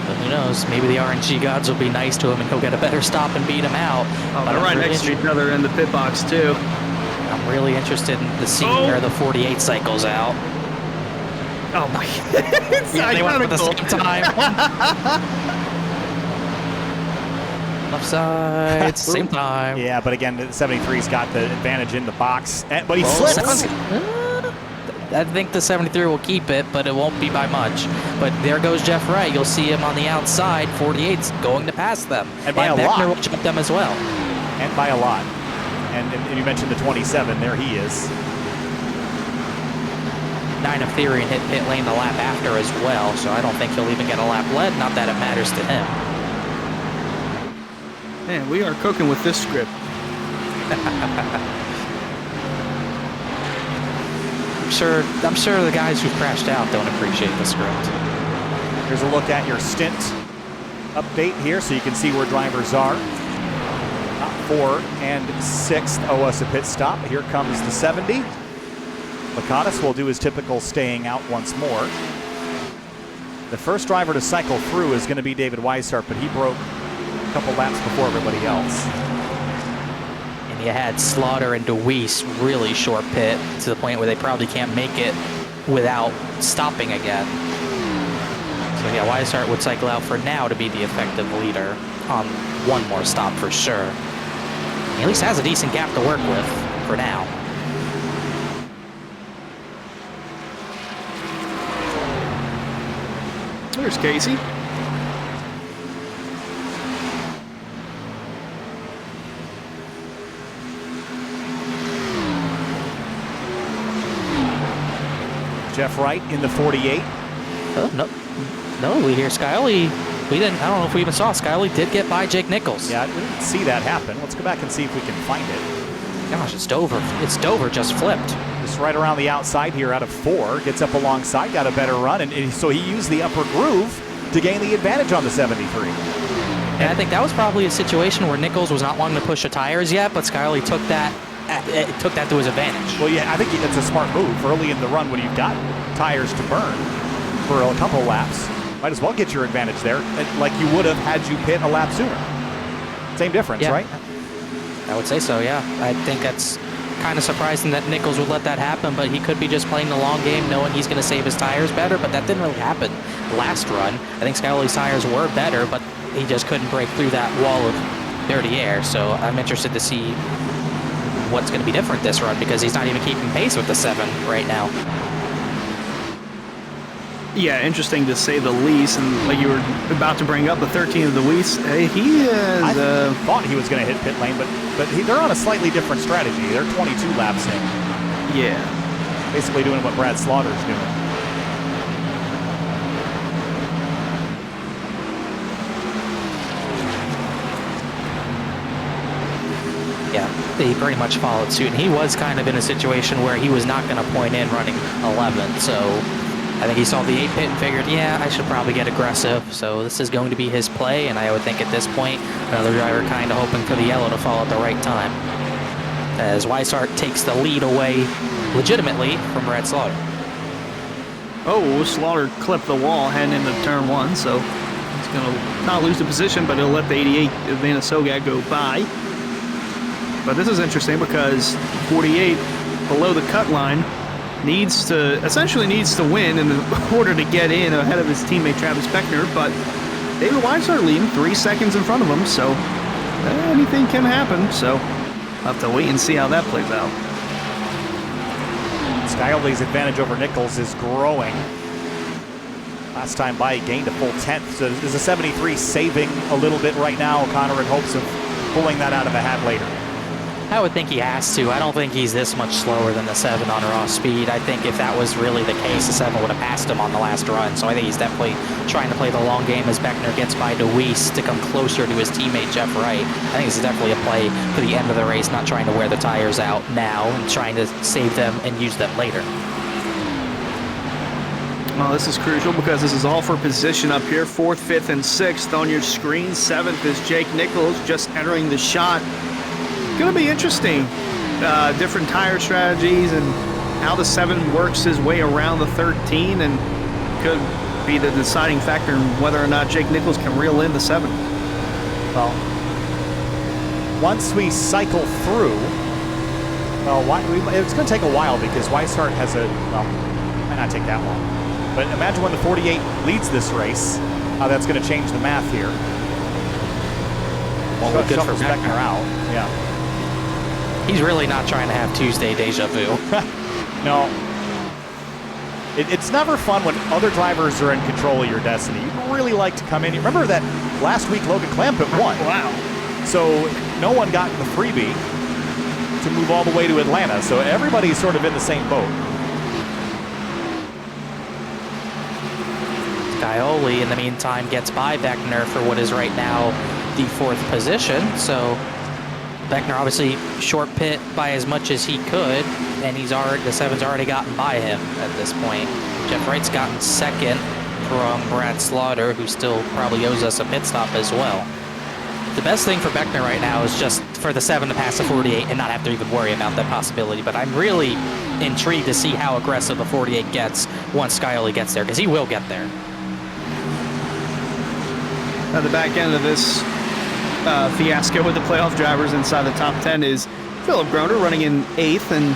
But who knows? Maybe the RNG gods will be nice to him and he'll get a better stop and beat him out. Oh, they're right next to each other in the pit box, too. I'm really interested in the scene where the 48 cycles out. Oh my! It's Yeah, they went at the identical. same time. left side, same time. Yeah, but again, the 73's got the advantage in the box. But he slips. I think the 73 will keep it, but it won't be by much. But there goes Jeff Wright. You'll see him on the outside. 48's going to pass them. And by a Beckner lot. will jump them as well. And by a lot. And you mentioned the 27. There he is. 9 of Theory and hit pit lane the lap after as well, so I don't think he'll even get a lap led. Not that it matters to him. Man, we are cooking with this script. I'm sure the guys who crashed out don't appreciate the script. Here's a look at your stint update here, so you can see where drivers are. Top 4 and 6th owe us a pit stop. Here comes the 70. Lakatos will do his typical staying out once more. The first driver to cycle through is going to be David Weishart, but he broke a couple laps before everybody else. And you had Slaughter and DeWeese really short pit to the point where they probably can't make it without stopping again. So yeah, Weishart would cycle out for now to be the effective leader on one more stop for sure. He at least has a decent gap to work with for now. There's Casey. Jeff Wright in the 48. No, we hear Skyly. I don't know if we even saw Skyly did get by Jake Nichols. Yeah, we didn't see that happen. Let's go back and see if we can find it. Gosh, it's Dover. It's Dover just flipped. Just right around the outside here out of 4. Gets up alongside, got a better run, and so he used the upper groove to gain the advantage on the 73. And I think that was probably a situation where Nichols was not wanting to push the tires yet, but Skyly took that to his advantage. Well, yeah, I think it's a smart move early in the run when you've got tires to burn for a couple laps. Might as well get your advantage there, like you would have had you pit a lap sooner. Same difference, Yeah. right? I would say so, yeah. I think that's kind of surprising that Nichols would let that happen, but he could be just playing the long game knowing he's going to save his tires better, but that didn't really happen last run. I think Skyly's tires were better, but he just couldn't break through that wall of dirty air, so I'm interested to see what's going to be different this run because he's not even keeping pace with the 7 right now. Yeah, interesting to say the least. And like you were about to bring up, the 13 of the Weiss, he is. I thought he was going to hit pit lane, but they're on a slightly different strategy. They're 22 laps in. Yeah. Basically doing what Brad Slaughter's doing. Yeah, he pretty much followed suit. And he was kind of in a situation where he was not going to point in running 11. So I think he saw the 8 pit and figured, yeah, I should probably get aggressive. So this is going to be his play. And I would think at this point, another driver kind of hoping for the yellow to fall at the right time. As Weishart takes the lead away legitimately from Brad Slaughter. Oh, Slaughter clipped the wall heading into turn 1, so he's going to not lose the position, but he'll let the 88 Vanna Sogad go by. But this is interesting because 48 below the cut line essentially needs to win in order to get in ahead of his teammate Travis Beckner, but David Weishart leading 3 seconds in front of him, so anything can happen. So we'll have to wait and see how that plays out. Skyly's advantage over Nichols is growing. Last time by, he gained a full 10th. So is the 73 saving a little bit right now, Connor, in hopes of pulling that out of a hat later? I would think he has to. I don't think he's this much slower than the 7 on raw speed. I think if that was really the case, the 7 would have passed him on the last run. So I think he's definitely trying to play the long game as Beckner gets by DeWeese to come closer to his teammate Jeff Wright. I think it's definitely a play for the end of the race, not trying to wear the tires out now and trying to save them and use them later. Well, this is crucial because this is all for position up here. 4th, 5th, and 6th on your screen. 7th is Jake Nichols just entering the shot. Going to be interesting. Different tire strategies and how the 7 works his way around the 13 and could be the deciding factor in whether or not Jake Nichols can reel in the 7. Well, once we cycle through, it's going to take a while because Weishart has might not take that long. But imagine when the 48 leads this race, how that's going to change the math here. Well, good for Shuffles Beckner. Beckner out. Yeah. He's really not trying to have Tuesday deja vu. No. It's never fun when other drivers are in control of your destiny. You'd really like to come in. You remember that last week Logan Clampett won. Wow. So no one got the freebie to move all the way to Atlanta. So everybody's sort of in the same boat. Scioli, in the meantime, gets by Beckner for what is right now the 4th position. So Beckner obviously short pit by as much as he could, and the 7's already gotten by him at this point. Jeff Wright's gotten 2nd from Brad Slaughter, who still probably owes us a pit stop as well. The best thing for Beckner right now is just for the 7 to pass the 48 and not have to even worry about that possibility. But I'm really intrigued to see how aggressive the 48 gets once Scioli gets there, because he will get there. At the back end of this fiasco with the playoff drivers inside the top 10 is Philip Groner running in 8th, and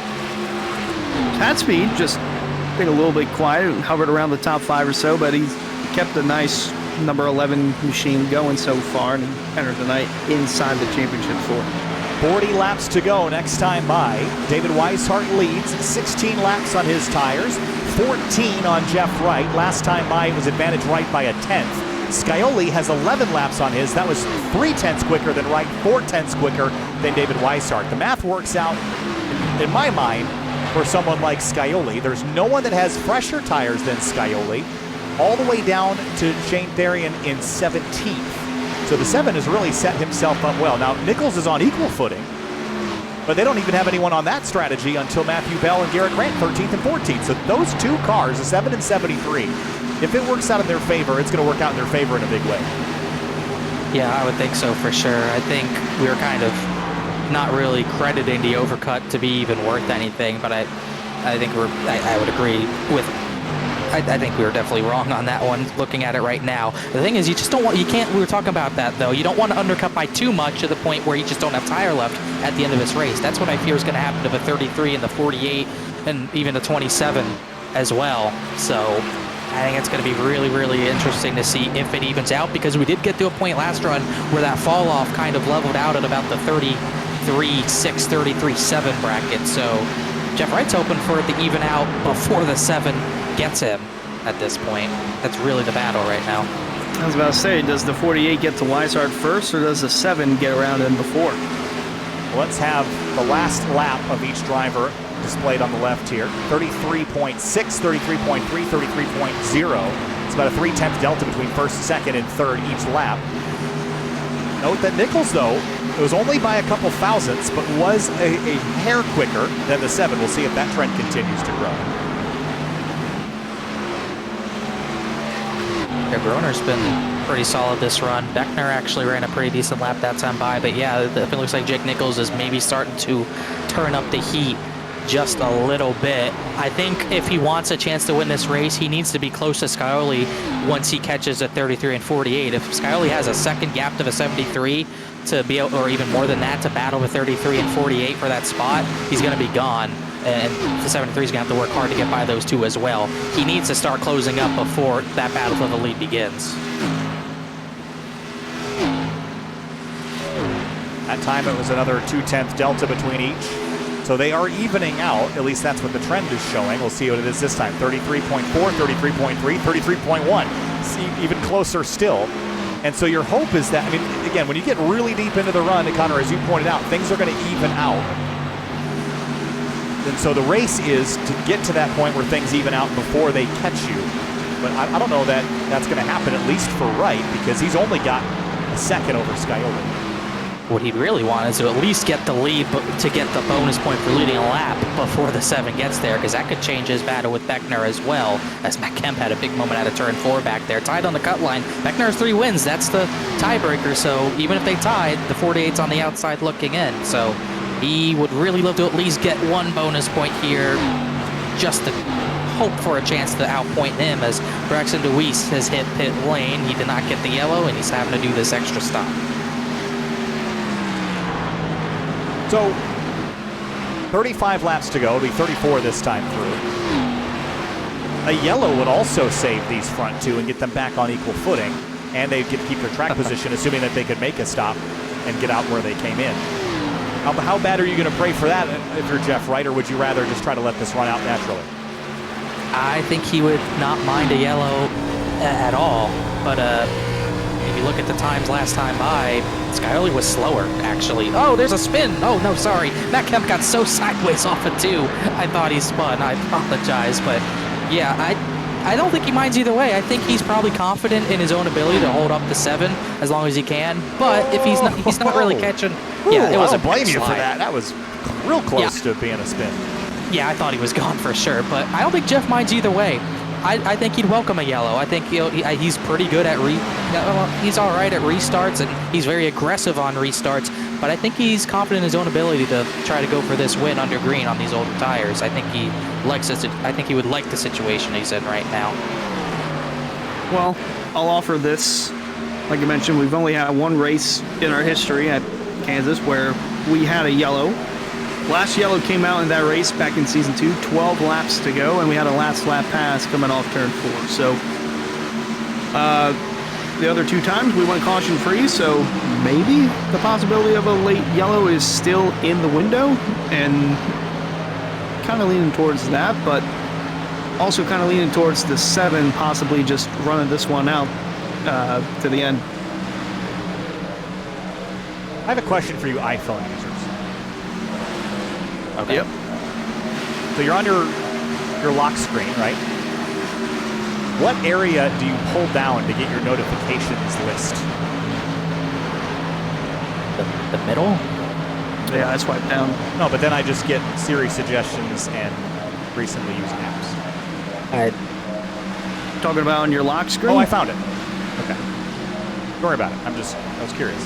at speed just being a little bit quiet and hovered around the top 5 or so, but he's kept a nice number 11 machine going so far, and he entered the night inside the championship 4. 40 laps to go next time by. David Weishart leads, 16 laps on his tires, 14 on Jeff Wright. Last time by it was advantage Wright by a 10th. Scioli has 11 laps on his. That was 3/10 quicker than Wright, 4/10 quicker than David Weishart. The math works out, in my mind, for someone like Scioli. There's no one that has fresher tires than Scioli, all the way down to Shane Therian in 17th. So the 7 has really set himself up well. Now, Nichols is on equal footing, but they don't even have anyone on that strategy until Matthew Bell and Garrett Grant, 13th and 14th. So those 2 cars, the 7 and 73, if it works out in their favor, it's going to work out in their favor in a big way. Yeah, I would think so for sure. I think we were kind of not really crediting the overcut to be even worth anything, but I think I would agree with. I think we were definitely wrong on that one, looking at it right now. The thing is, you just don't want, we were talking about that though, you don't want to undercut by too much to the point where you just don't have tire left at the end of this race. That's what I fear is going to happen to the 33 and the 48 and even the 27 as well. So I think it's going to be really, really interesting to see if it evens out, because we did get to a point last run where that fall off kind of leveled out at about the 33.6, 33.7 bracket. So Jeff Wright's hoping for it to even out before the 7 gets him at this point. That's really the battle right now. I was about to say, does the 48 get to Weishart first, or does the 7 get around him before? Let's have the last lap of each driver displayed on the left here. 33.6, 33.3, 33.0. It's about a 3/10 delta between first, second, and third each lap. Note that Nichols, though, it was only by a couple thousandths, but was a hair quicker than the 7. We'll see if that trend continues to grow. Yeah, Groner's been pretty solid this run. Beckner actually ran a pretty decent lap that time by, but yeah, it looks like Jake Nichols is maybe starting to turn up the heat just a little bit. I think if he wants a chance to win this race, he needs to be close to Scioli once he catches a 33 and 48. If Scioli has a second gap to the 73 to be able, or even more than that, to battle the 33 and 48 for that spot, he's going to be gone. And the 73 is going to have to work hard to get by those 2 as well. He needs to start closing up before that battle for the lead begins. That time it was another 2/10 delta between each. So they are evening out, at least that's what the trend is showing. We'll see what it is this time. 33.4, 33.3, 33.1. See, even closer still. And so your hope is that, I mean, again, when you get really deep into the run, Connor, as you pointed out, things are going to even out. And so the race is to get to that point where things even out before they catch you. But I don't know that that's going to happen, at least for Wright, because he's only got a second over Scioli. What he'd really want is to at least get the lead, to get the bonus point for leading a lap before the 7 gets there, because that could change his battle with Beckner as well, as Matt Kemp had a big moment out of turn 4 back there. Tied on the cut line. Beckner has 3 wins. That's the tiebreaker, so even if they tied, the 48's on the outside looking in. So he would really love to at least get 1 bonus point here, just to hope for a chance to outpoint him, as Braxton DeWeese has hit pit lane. He did not get the yellow, and he's having to do this extra stop. So 35 laps to go. It'll be 34 this time through. A yellow would also save these front 2 and get them back on equal footing, and they'd get to keep their track position, assuming that they could make a stop and get out where they came in. How bad are you going to pray for that if you're Jeff Wright, or would you rather just try to let this run out naturally? I think he would not mind a yellow at all, but if you look at the times last time by, Scioli was slower, actually. Oh, there's a spin! Oh, no, sorry. Matt Kemp got so sideways off of 2, I thought he spun. I apologize, but yeah, I don't think he minds either way. I think he's probably confident in his own ability to hold up to 7 as long as he can, but if he's not really catching... Yeah, it was I don't a blame you slide. for that. That was real close to being a spin. Yeah, I thought he was gone for sure, but I don't think Jeff minds either way. I think he'd welcome a yellow. I think he's pretty good at he's all right at restarts, and he's very aggressive on restarts. But I think he's confident in his own ability to try to go for this win under green on these older tires. I think he likes this. I think he would like the situation he's in right now. Well, I'll offer this. Like I mentioned, we've only had one race in our history at Kansas where we had a yellow. Last yellow came out in that race back in season 2, 12 laps to go, and we had a last lap pass coming off turn 4. So the other 2 times we went caution free, so maybe the possibility of a late yellow is still in the window, and kind of leaning towards that, but also kind of leaning towards the 7, possibly just running this one out to the end. I have a question for you iPhone users. Okay. Yep. So you're on your lock screen, right? What area do you pull down to get your notifications list? The middle? Yeah, I swipe down. No, but then I just get Siri suggestions and recently used apps. Talking about on your lock screen? Oh, I found it. Okay. Don't worry about it. I was curious.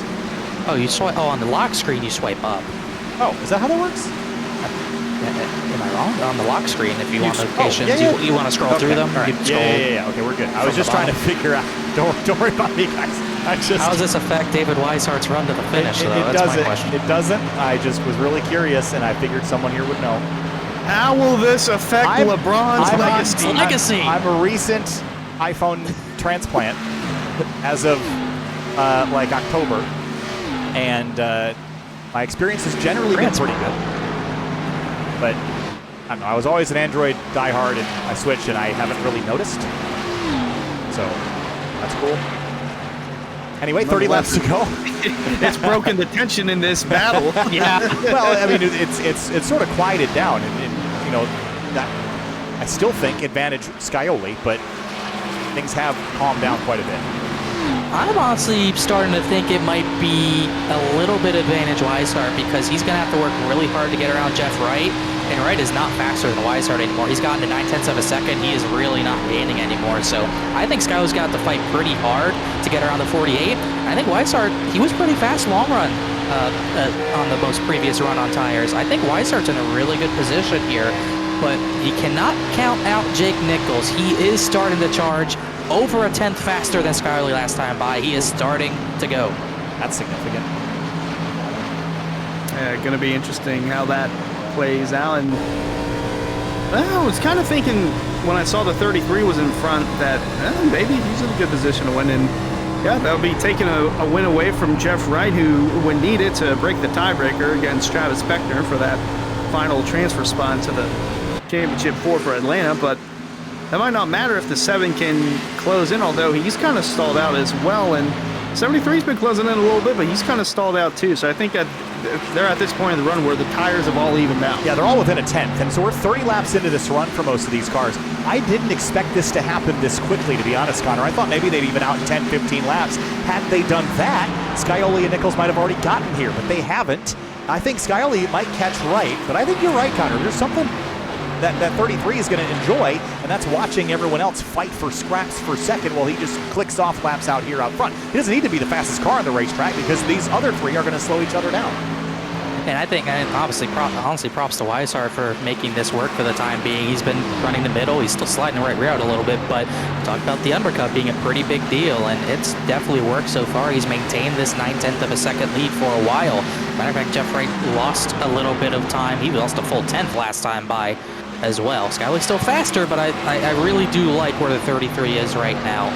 Oh, you swipe. Oh, on the lock screen you swipe up. Oh, is that how that works? Am I wrong? On the lock screen, if you want notifications, you want to scroll Okay. through them. All right. You scroll Yeah. Okay, we're good. I was just trying to figure out. Don't worry about me, guys. How does this affect David Weishart's run to the finish, though? That's doesn't. my question. It doesn't. I just was really curious, and I figured someone here would know. How will this affect LeBron's legacy? I'm a recent iPhone transplant as of like October, and my experience has generally been pretty good. But I don't know. I was always an Android diehard, and I switched, and I haven't really noticed. So that's cool. Anyway, 30 laps to go. It's broken the tension in this battle. Yeah. Well, I mean, it's sort of quieted down, and you know that I still think advantage Scioli, but things have calmed down quite a bit. I'm honestly starting to think it might be a little bit advantage Weishart because he's going to have to work really hard to get around Jeff Wright, and Wright is not faster than Weishart anymore. He's gotten to 9/10 of a second. He is really not gaining anymore, so I think Scioli's got to fight pretty hard to get around the 48. I think Weishart, he was pretty fast long run on the most previous run on tires. I think Weishart's in a really good position here, but he cannot count out Jake Nichols. He is starting to charge over a 10th faster than Scioli last time by. He is starting to go. That's significant. Yeah, going to be interesting how that plays out. And I was kind of thinking when I saw the 33 was in front that maybe he's in a good position to win. And yeah, that'll be taking a win away from Jeff Wright, who, when needed to break the tiebreaker against Travis Beckner for that final transfer spot to the Championship 4 for Atlanta. But that might not matter if the 7 can close in, although he's kind of stalled out as well. And 73's been closing in a little bit, but he's kind of stalled out too. So I think that they're at this point in the run where the tires have all evened out. Yeah, they're all within a 10th, and so we're 30 laps into this run for most of these cars. I didn't expect this to happen this quickly, to be honest, Connor. I thought maybe they'd even out in 10, 15 laps. Had they done that, Scioli and Nichols might have already gotten here, but they haven't. I think Scioli might catch Wright, but I think you're right, Connor. There's something that 33 is going to enjoy, and that's watching everyone else fight for scraps for second while he just clicks off laps out here out front. He doesn't need to be the fastest car on the racetrack because these other 3 are going to slow each other down. And I think, honestly, props to Weishart for making this work for the time being. He's been running the middle. He's still sliding the right rear out a little bit, but talk about the undercut being a pretty big deal, and it's definitely worked so far. He's maintained this 9/10 of a second lead for a while. Matter of fact, Jeff Wright lost a little bit of time. He lost a full 10th last time by as well. Scioli's still faster, but I really do like where the 33 is right now.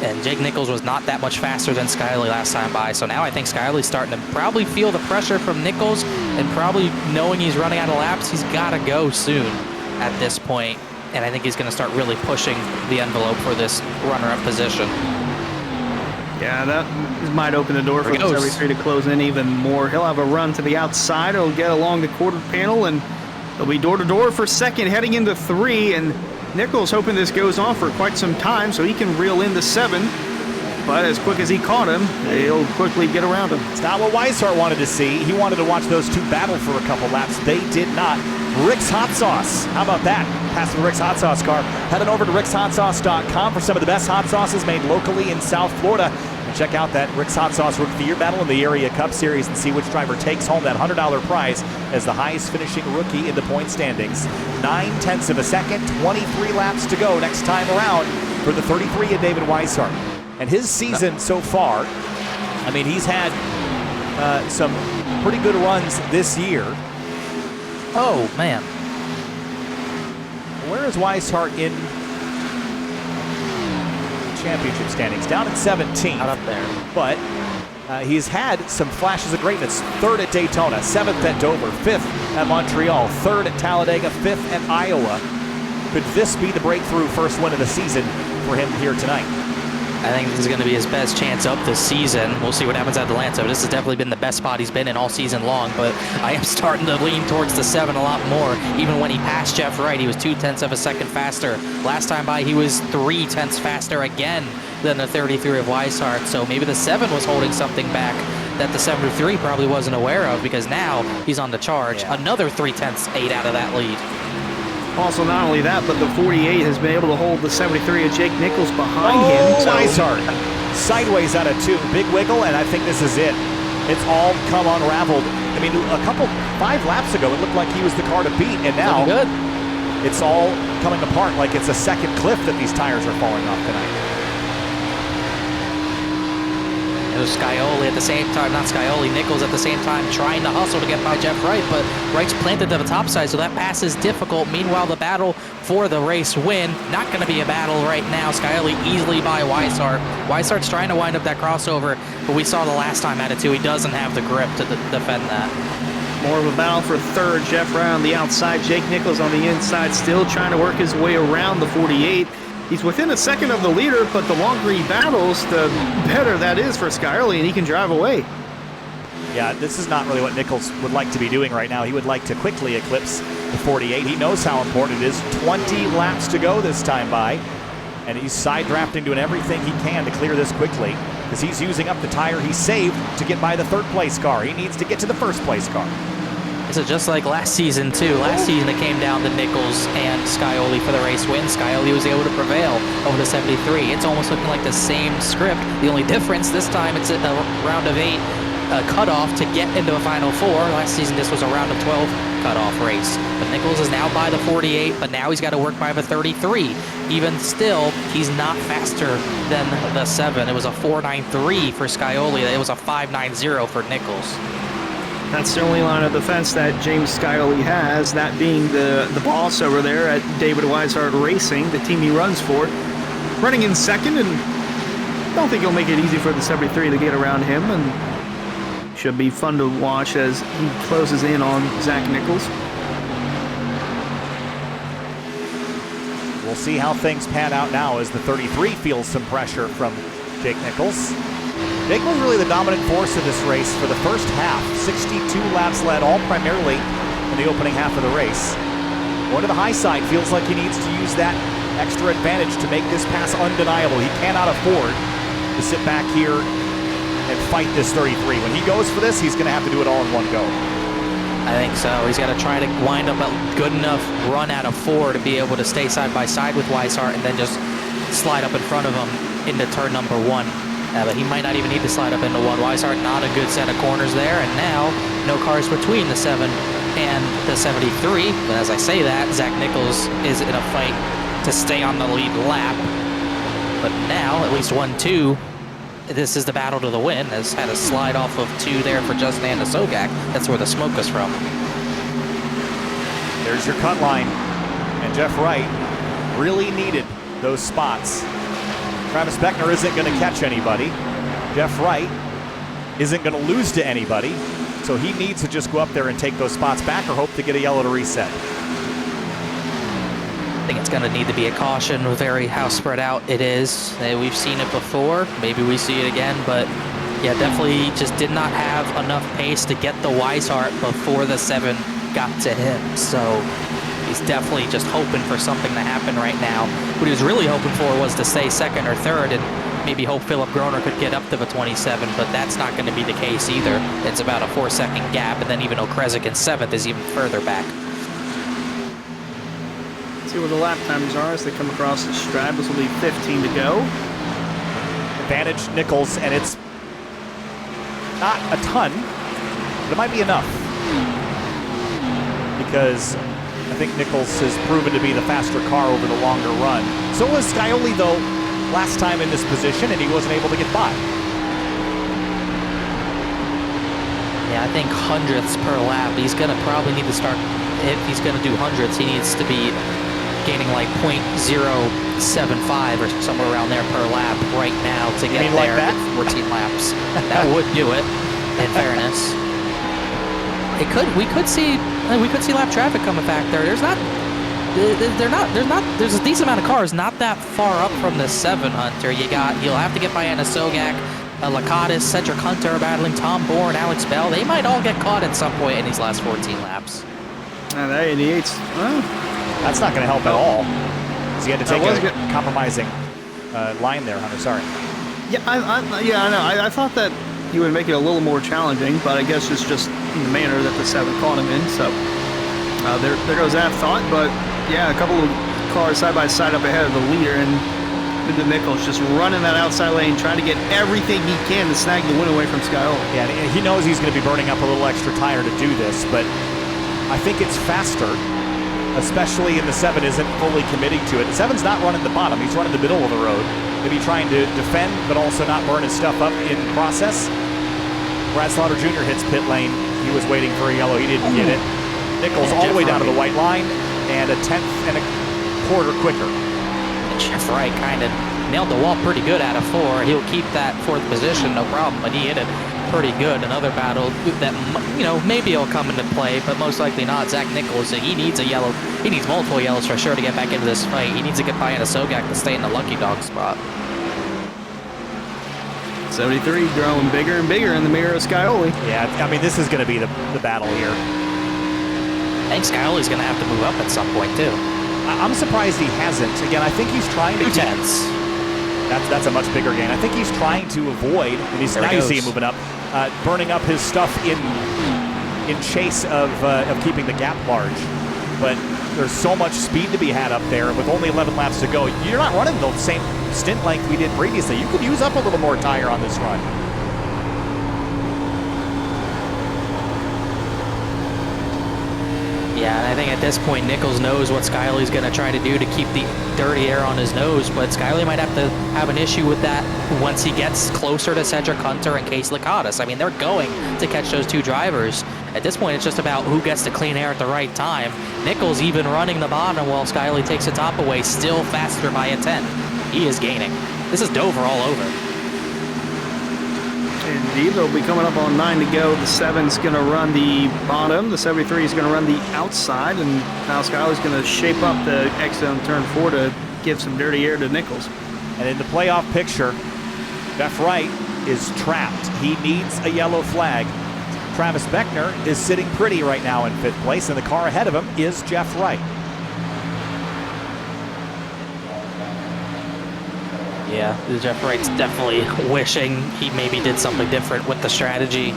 And Jake Nichols was not that much faster than Skyly last time by, so now I think Skyly's starting to probably feel the pressure from Nichols, and probably knowing he's running out of laps, he's got to go soon at this point. And I think he's going to start really pushing the envelope for this runner-up position. Yeah, that might open the door for the 73 to close in even more. He'll have a run to the outside. He'll get along the quarter panel, and he'll be door-to-door for second, heading into 3. And Nichols hoping this goes on for quite some time so he can reel in the 7. But as quick as he caught him, he'll quickly get around him. It's not what Weishart wanted to see. He wanted to watch those two battle for a couple laps. They did not. Rick's Hot Sauce. How about that? Passing the Rick's Hot Sauce car. Heading over to rickshotsauce.com for some of the best hot sauces made locally in South Florida. And check out that Rick's Hot Sauce Rookie of the Year battle in the Area Cup Series and see which driver takes home that $100 prize as the highest finishing rookie in the point standings. 9/10 of a second, 23 laps to go next time around for the 33 of David Weishart. And his season so far, I mean, he's had some pretty good runs this year. Oh, man. Where is Weishart in championship standings? Down at 17. Not up there. But he's had some flashes of greatness. 3rd at Daytona, 7th at Dover, 5th at Montreal, 3rd at Talladega, 5th at Iowa. Could this be the breakthrough first win of the season for him here tonight? I think this is going to be his best chance up this season. We'll see what happens at Atlanta. This has definitely been the best spot he's been in all season long, but I am starting to lean towards the 7 a lot more. Even when he passed Jeff Wright, he was 0.2 of a second faster. Last time by, he was 0.3 faster again than the 33 of Weishart, so maybe the 7 was holding something back that the 73 probably wasn't aware of, because now he's on the charge. Yeah. Another 0.3 out of that lead. Also, not only that, but the 48 has been able to hold the 73 of Jake Nichols behind him. Weishart sideways out of 2. Big wiggle, and I think this is it. It's all come unraveled. I mean, 5 laps ago, it looked like he was the car to beat, and now good. It's all coming apart like it's a second cliff that these tires are falling off tonight. It was Scioli at the same time, not Scioli, Nichols at the same time trying to hustle to get by Jeff Wright, but Wright's planted to the top side, so that pass is difficult. Meanwhile, the battle for the race win, not going to be a battle right now. Scioli easily by Weishart. Weishart's trying to wind up that crossover, but we saw the last time at it too. He doesn't have the grip to defend that. More of a battle for 3rd. Jeff Wright on the outside, Jake Nichols on the inside, still trying to work his way around the 48. He's within a second of the leader, but the longer he battles, the better that is for Scioli, and he can drive away. Yeah, this is not really what Nichols would like to be doing right now. He would like to quickly eclipse the 48. He knows how important it is. 20 laps to go this time by, and he's side drafting, doing everything he can to clear this quickly, because he's using up the tire he saved to get by the 3rd place car. He needs to get to the 1st place car. This is just like last season, too. Last season, it came down to Nichols and Scioli for the race win. Scioli was able to prevail over the 73. It's almost looking like the same script. The only difference, this time, it's a round of 8 cutoff to get into a Final 4. Last season, this was a round of 12 cutoff race. But Nichols is now by the 48, but now he's got to work by the 33. Even still, he's not faster than the 7. It was a 4.93 for Scioli. It was a 5.90 for Nichols. That's the only line of defense that James Scioli has, that being the boss over there at David Weishart Racing, the team he runs for. Running in 2nd, and don't think he'll make it easy for the 73 to get around him, and should be fun to watch as he closes in on Zach Nichols. We'll see how things pan out now as the 33 feels some pressure from Jake Nichols. Jake was really the dominant force of this race for the first half. 62 laps led, all primarily in the opening half of the race. Going to the high side, feels like he needs to use that extra advantage to make this pass undeniable. He cannot afford to sit back here and fight this 33. When he goes for this, he's going to have to do it all in one go. I think so. He's got to try to wind up a good enough run out of 4 to be able to stay side by side with Weishart and then just slide up in front of him into turn number 1. But he might not even need to slide up into 1. Weishart, not a good set of corners there, and now no cars between the 7 and the 73. But as I say that, Zach Nichols is in a fight to stay on the lead lap. But now, at least 1-2, this is the battle to the win. Has had a slide off of 2 there for Justin Andisogak. That's where the smoke was from. There's your cut line. And Jeff Wright really needed those spots Travis Beckner isn't going to catch anybody. Jeff Wright isn't going to lose to anybody. So he needs to just go up there and take those spots back or hope to get a yellow to reset. I think it's going to need to be a caution with how spread out it is. We've seen it before. Maybe we see it again, but yeah, definitely just did not have enough pace to get the Weishart before the 7 got to him. So he's definitely just hoping for something to happen right now. What he was really hoping for was to stay second or third and maybe hope Philip Groner could get up to the 27, but that's not going to be the case either. It's about a 4-second gap, and then even Okrezik in 7th is even further back. See what the lap times are as they come across the stripe. This will be 15 to go. Advantage Nichols, and it's not a ton, but it might be enough. Because I think Nichols has proven to be the faster car over the longer run. So was Scioli, though, last time in this position, and he wasn't able to get by. Yeah, I think hundredths per lap. He's going to probably need to start, if he's going to do hundredths, he needs to be gaining like 0.075 or somewhere around there per lap right now to get there. Like that? 14 laps. That would do it, in fairness. We could see lap traffic coming back there. There's a decent amount of cars not that far up from the 7, Hunter. You'll have to get by Anna Sogak, Lakatos, Cedric Hunter are battling, Tom Bourne, Alex Bell. They might all get caught at some point in these last 14 laps. And that 88's, well, that's not going to help at all. So you had to take a compromising line there, Hunter. Sorry. Yeah, I know. I thought that he would make it a little more challenging, but I guess it's just the manner that the 7 caught him in. So there goes that thought. But yeah, a couple of cars side by side up ahead of the leader, and the Nichols just running that outside lane, trying to get everything he can to snag the win away from Scioli. Yeah, and he knows he's going to be burning up a little extra tire to do this, but I think it's faster, especially in the 7 isn't fully committing to it. The 7's not running the bottom, he's running the middle of the road. Maybe trying to defend, but also not burn his stuff up in process. Brad Slaughter Jr. hits pit lane. He was waiting for a yellow, he didn't get it. Nichols all the way down to the white line, and a 1/10 and a quarter quicker. And Jeff Wright kind of nailed the wall pretty good out of 4. He'll keep that 4th position, no problem, but he hit it pretty good. Another battle that, maybe it'll come into play, but most likely not. Zach Nichols, he needs a yellow. He needs multiple yellows for sure to get back into this fight. He needs to get by Anna Sogak to stay in the lucky dog spot. 73 growing bigger and bigger in the mirror of Scioli. Yeah, I mean, this is going to be the battle here. I think Scioli's going to have to move up at some point, too. I'm surprised he hasn't. Again, I think he's trying to... 2/10. That's a much bigger gain. I think he's trying to avoid, and now you see him moving up, burning up his stuff in chase of keeping the gap large. But there's so much speed to be had up there. With only 11 laps to go, you're not running the same stint length we did previously. You could use up a little more tire on this run. Yeah, and I think at this point, Nichols knows what Scioli's going to try to do to keep the dirty air on his nose, but Scioli might have to have an issue with that once he gets closer to Cedric Hunter and Case Lakatos. I mean, they're going to catch those 2 drivers. At this point, it's just about who gets the clean air at the right time. Nichols even running the bottom while Scioli takes the top away, still faster by a 10. He is gaining. This is Dover all over. Indeed, they'll be coming up on 9 to go. The 7's going to run the bottom. The 73 is going to run the outside, and now Scioli's going to shape up the exit on turn 4 to give some dirty air to Nichols. And in the playoff picture, Jeff Wright is trapped. He needs a yellow flag. Travis Beckner is sitting pretty right now in 5th place, and the car ahead of him is Jeff Wright. Yeah, Jeff Wright's definitely wishing he maybe did something different with the strategy.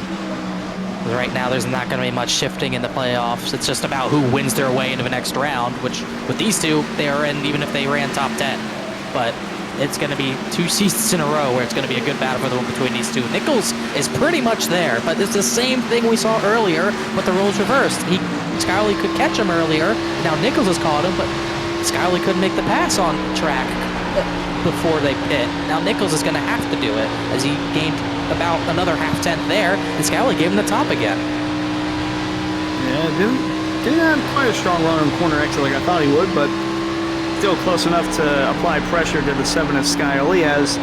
Right now, there's not going to be much shifting in the playoffs. It's just about who wins their way into the next round, which with these 2, they are in even if they ran top 10. But it's going to be 2 seasons in a row where it's going to be a good battle for the one between these 2. Nichols is pretty much there, but it's the same thing we saw earlier, but the roles reversed. Scioli could catch him earlier. Now Nichols has caught him, but Scioli couldn't make the pass on track before they pit. Now Nichols is going to have to do it as he gained about another 0.5 there, and Scioli gave him the top again. Yeah, didn't have quite a strong run on corner exit like I thought he would, but still close enough to apply pressure to the 7 of Scioli as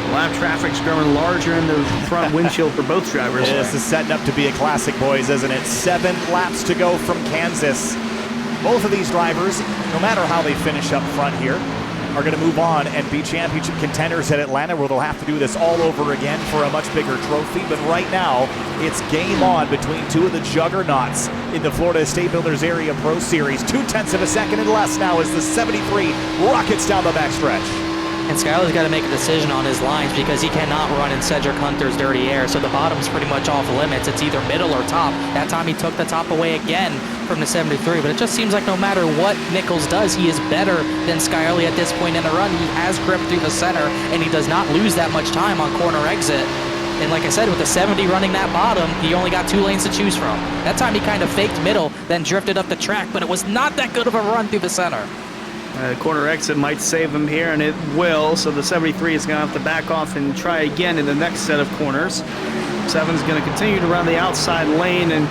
lap traffic's growing larger in the front windshield for both drivers. This is setting up to be a classic, boys, isn't it? 7 laps to go from Kansas. Both of these drivers, no matter how they finish up front here, are going to move on and be championship contenders at Atlanta, where they'll have to do this all over again for a much bigger trophy. But right now, it's game on between two of the juggernauts in the Florida Estate Builders Area Pro Series. 0.2 of a second and less now as the 73 rockets down the backstretch. And Scioli's got to make a decision on his lines because he cannot run in Cedric Hunter's dirty air. So the bottom's pretty much off limits. It's either middle or top. That time he took the top away again from the 73. But it just seems like no matter what Nichols does, he is better than Scioli at this point in the run. He has grip through the center, and he does not lose that much time on corner exit. And like I said, with the 70 running that bottom, he only got 2 lanes to choose from. That time he kind of faked middle, then drifted up the track, but it was not that good of a run through the center. Corner exit might save him here, and it will. So the 73 is going to have to back off and try again in the next set of corners. 7's going to continue to run the outside lane and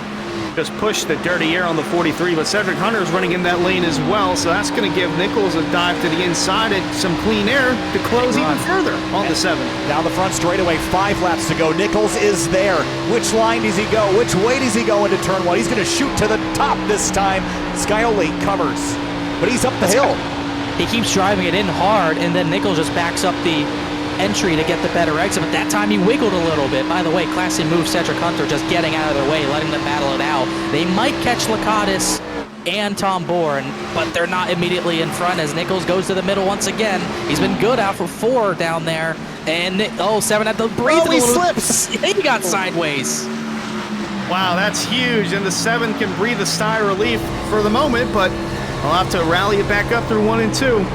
just push the dirty air on the 43. But Cedric Hunter is running in that lane as well, so that's going to give Nichols a dive to the inside and some clean air to close even further on the 7. Down the front straightaway, 5 laps to go. Nichols is there. Which line does he go? Which way does he go into turn 1? He's going to shoot to the top this time. Scioli covers, but he's up the hill. He keeps driving it in hard, and then Nichols just backs up the entry to get the better exit. But that time he wiggled a little bit. By the way, classy move, Cedric Hunter just getting out of their way, letting them battle it out. They might catch Lakatos and Tom Bourne, but they're not immediately in front as Nichols goes to the middle once again. He's been good out for 4 down there. And 7 had to breathe a he little. slips. He got sideways. Wow, that's huge, and the 7 can breathe a sigh of relief for the moment, but I'll have to rally it back up through 1 and 2.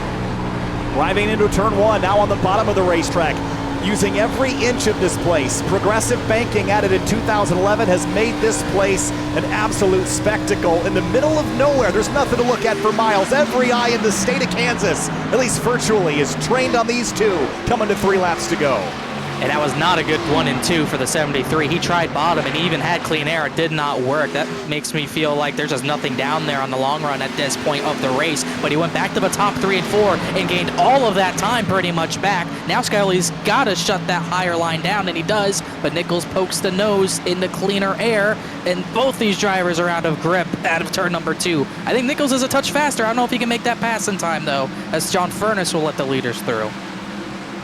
Driving into turn 1, now on the bottom of the racetrack. Using every inch of this place. Progressive banking added in 2011 has made this place an absolute spectacle. In the middle of nowhere, there's nothing to look at for miles. Every eye in the state of Kansas, at least virtually, is trained on these two, coming to 3 laps to go. And that was not a good 1 and 2 for the 73. He tried bottom and he even had clean air. It did not work. That makes me feel like there's just nothing down there on the long run at this point of the race. But he went back to the top 3 and 4 and gained all of that time pretty much back. Now Scioli's got to shut that higher line down, and he does. But Nichols pokes the nose into cleaner air, and both these drivers are out of grip out of turn number 2. I think Nichols is a touch faster. I don't know if he can make that pass in time, though, as John Furness will let the leaders through.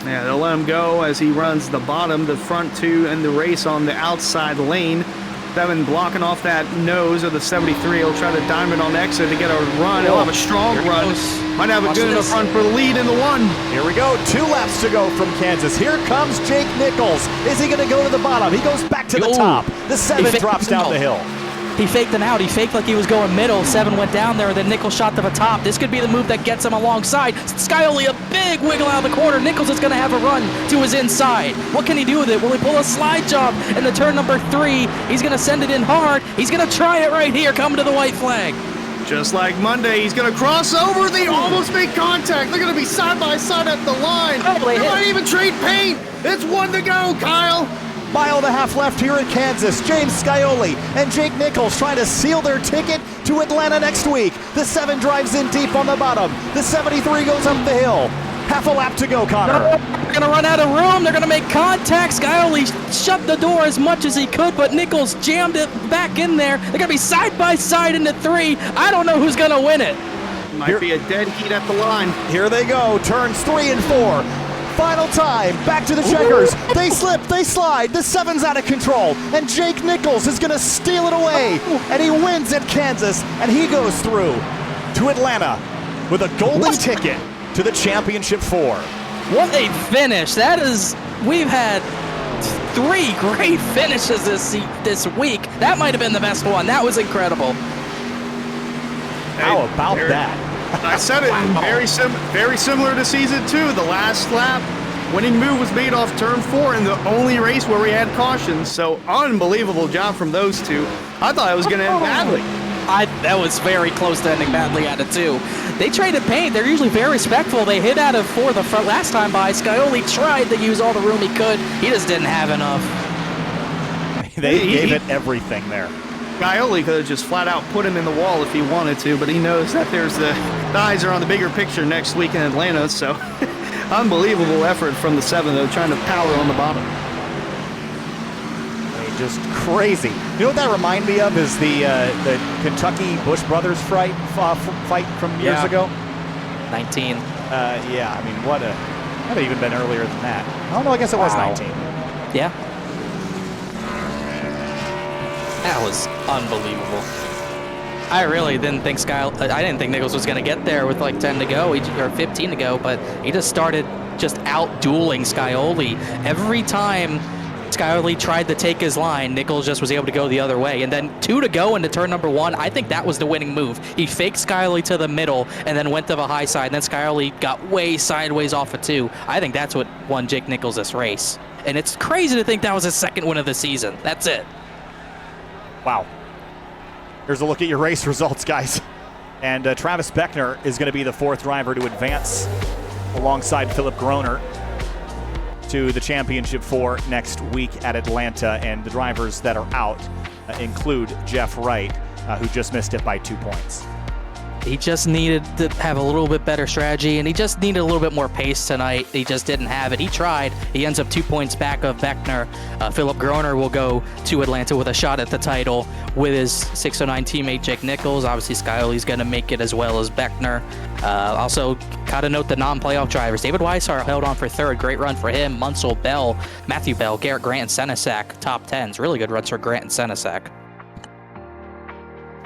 Yeah, they'll let him go as he runs the bottom, the front 2, and the race on the outside lane. 7 blocking off that nose of the 73. He'll try to diamond on exit to get a run. He'll have a strong run. Might have a good enough run for the lead in the 1. Here we go, 2 laps to go from Kansas. Here comes Jake Nichols. Is he going to go to the bottom? He goes back to the top. The 7 drops down the hill. He faked him out. He faked like he was going middle. 7 went down there, then Nichols shot to the top. This could be the move that gets him alongside. Scioli, a big wiggle out of the corner. Nichols is going to have a run to his inside. What can he do with it? Will he pull a slide job in the turn number 3? He's going to send it in hard. He's going to try it right here, coming to the white flag. Just like Monday, he's going to cross over. They almost make contact. They're going to be side by side at the line. They might even trade paint. It's 1 to go, Kyle. Mile and a half left here in Kansas. James Scioli and Jake Nichols trying to seal their ticket to Atlanta next week. The 7 drives in deep on the bottom. The 73 goes up the hill. Half a lap to go, Connor. They're going to run out of room. They're going to make contact. Scioli shut the door as much as he could, but Nichols jammed it back in there. They're going to be side by side into 3. I don't know who's going to win it. Might be a dead heat at the line. Here they go. Turns 3 and 4. Final time, back to the checkers. They slip, they slide, the 7's out of control, and Jake Nichols is going to steal it away, and he wins at Kansas, and he goes through to Atlanta with a golden ticket to the Championship 4. What a finish. That is, we've had 3 great finishes this week. That might have been the best one. That was incredible. How about that? I said it. Wow. Very similar to season 2. The last lap winning move was made off turn 4 in the only race where we had cautions. So unbelievable job from those 2. I thought it was going to end badly. That was very close to ending badly out of 2. They traded paint. They're usually very respectful. They hit out of 4 the last time by. Scioli tried to use all the room he could. He just didn't have enough. They gave it everything there. Scioli could have just flat out put him in the wall if he wanted to, but he knows that the eyes are on the bigger picture next week in Atlanta, so unbelievable effort from the 7, though, trying to power on the bottom. Just crazy. You know what that reminded me of is the Kentucky Bush Brothers fight from years ago? 19. Yeah, I mean, might have even been earlier than that. Oh, no, I guess it was 19. Yeah. That was unbelievable. I really didn't think I didn't think Nichols was going to get there with like 10 to go or 15 to go, but he just started out dueling Scioli. Every time Scioli tried to take his line, Nichols just was able to go the other way. And then 2 to go into turn number 1, I think that was the winning move. He faked Scioli to the middle and then went to the high side. And then Scioli got way sideways off of 2. I think that's what won Jake Nichols this race. And it's crazy to think that was his second win of the season. That's it. Wow. Here's a look at your race results, guys. And Travis Beckner is going to be the 4th driver to advance alongside Philip Groner to the championship for next week at Atlanta. And the drivers that are out include Jeff Wright, who just missed it by 2 points. He just needed to have a little bit better strategy, and he just needed a little bit more pace tonight. He just didn't have it. He tried. He ends up 2 points back of Beckner. Philip Groner will go to Atlanta with a shot at the title with his 609 teammate Jake Nichols. Obviously, Scioli's going to make it as well as Beckner. Also, got to note the non-playoff drivers. David Weishart held on for 3rd. Great run for him. Munsell, Bell, Matthew Bell, Garrett Grant, and Senesac. Top 10s. Really good runs for Grant and Senesac.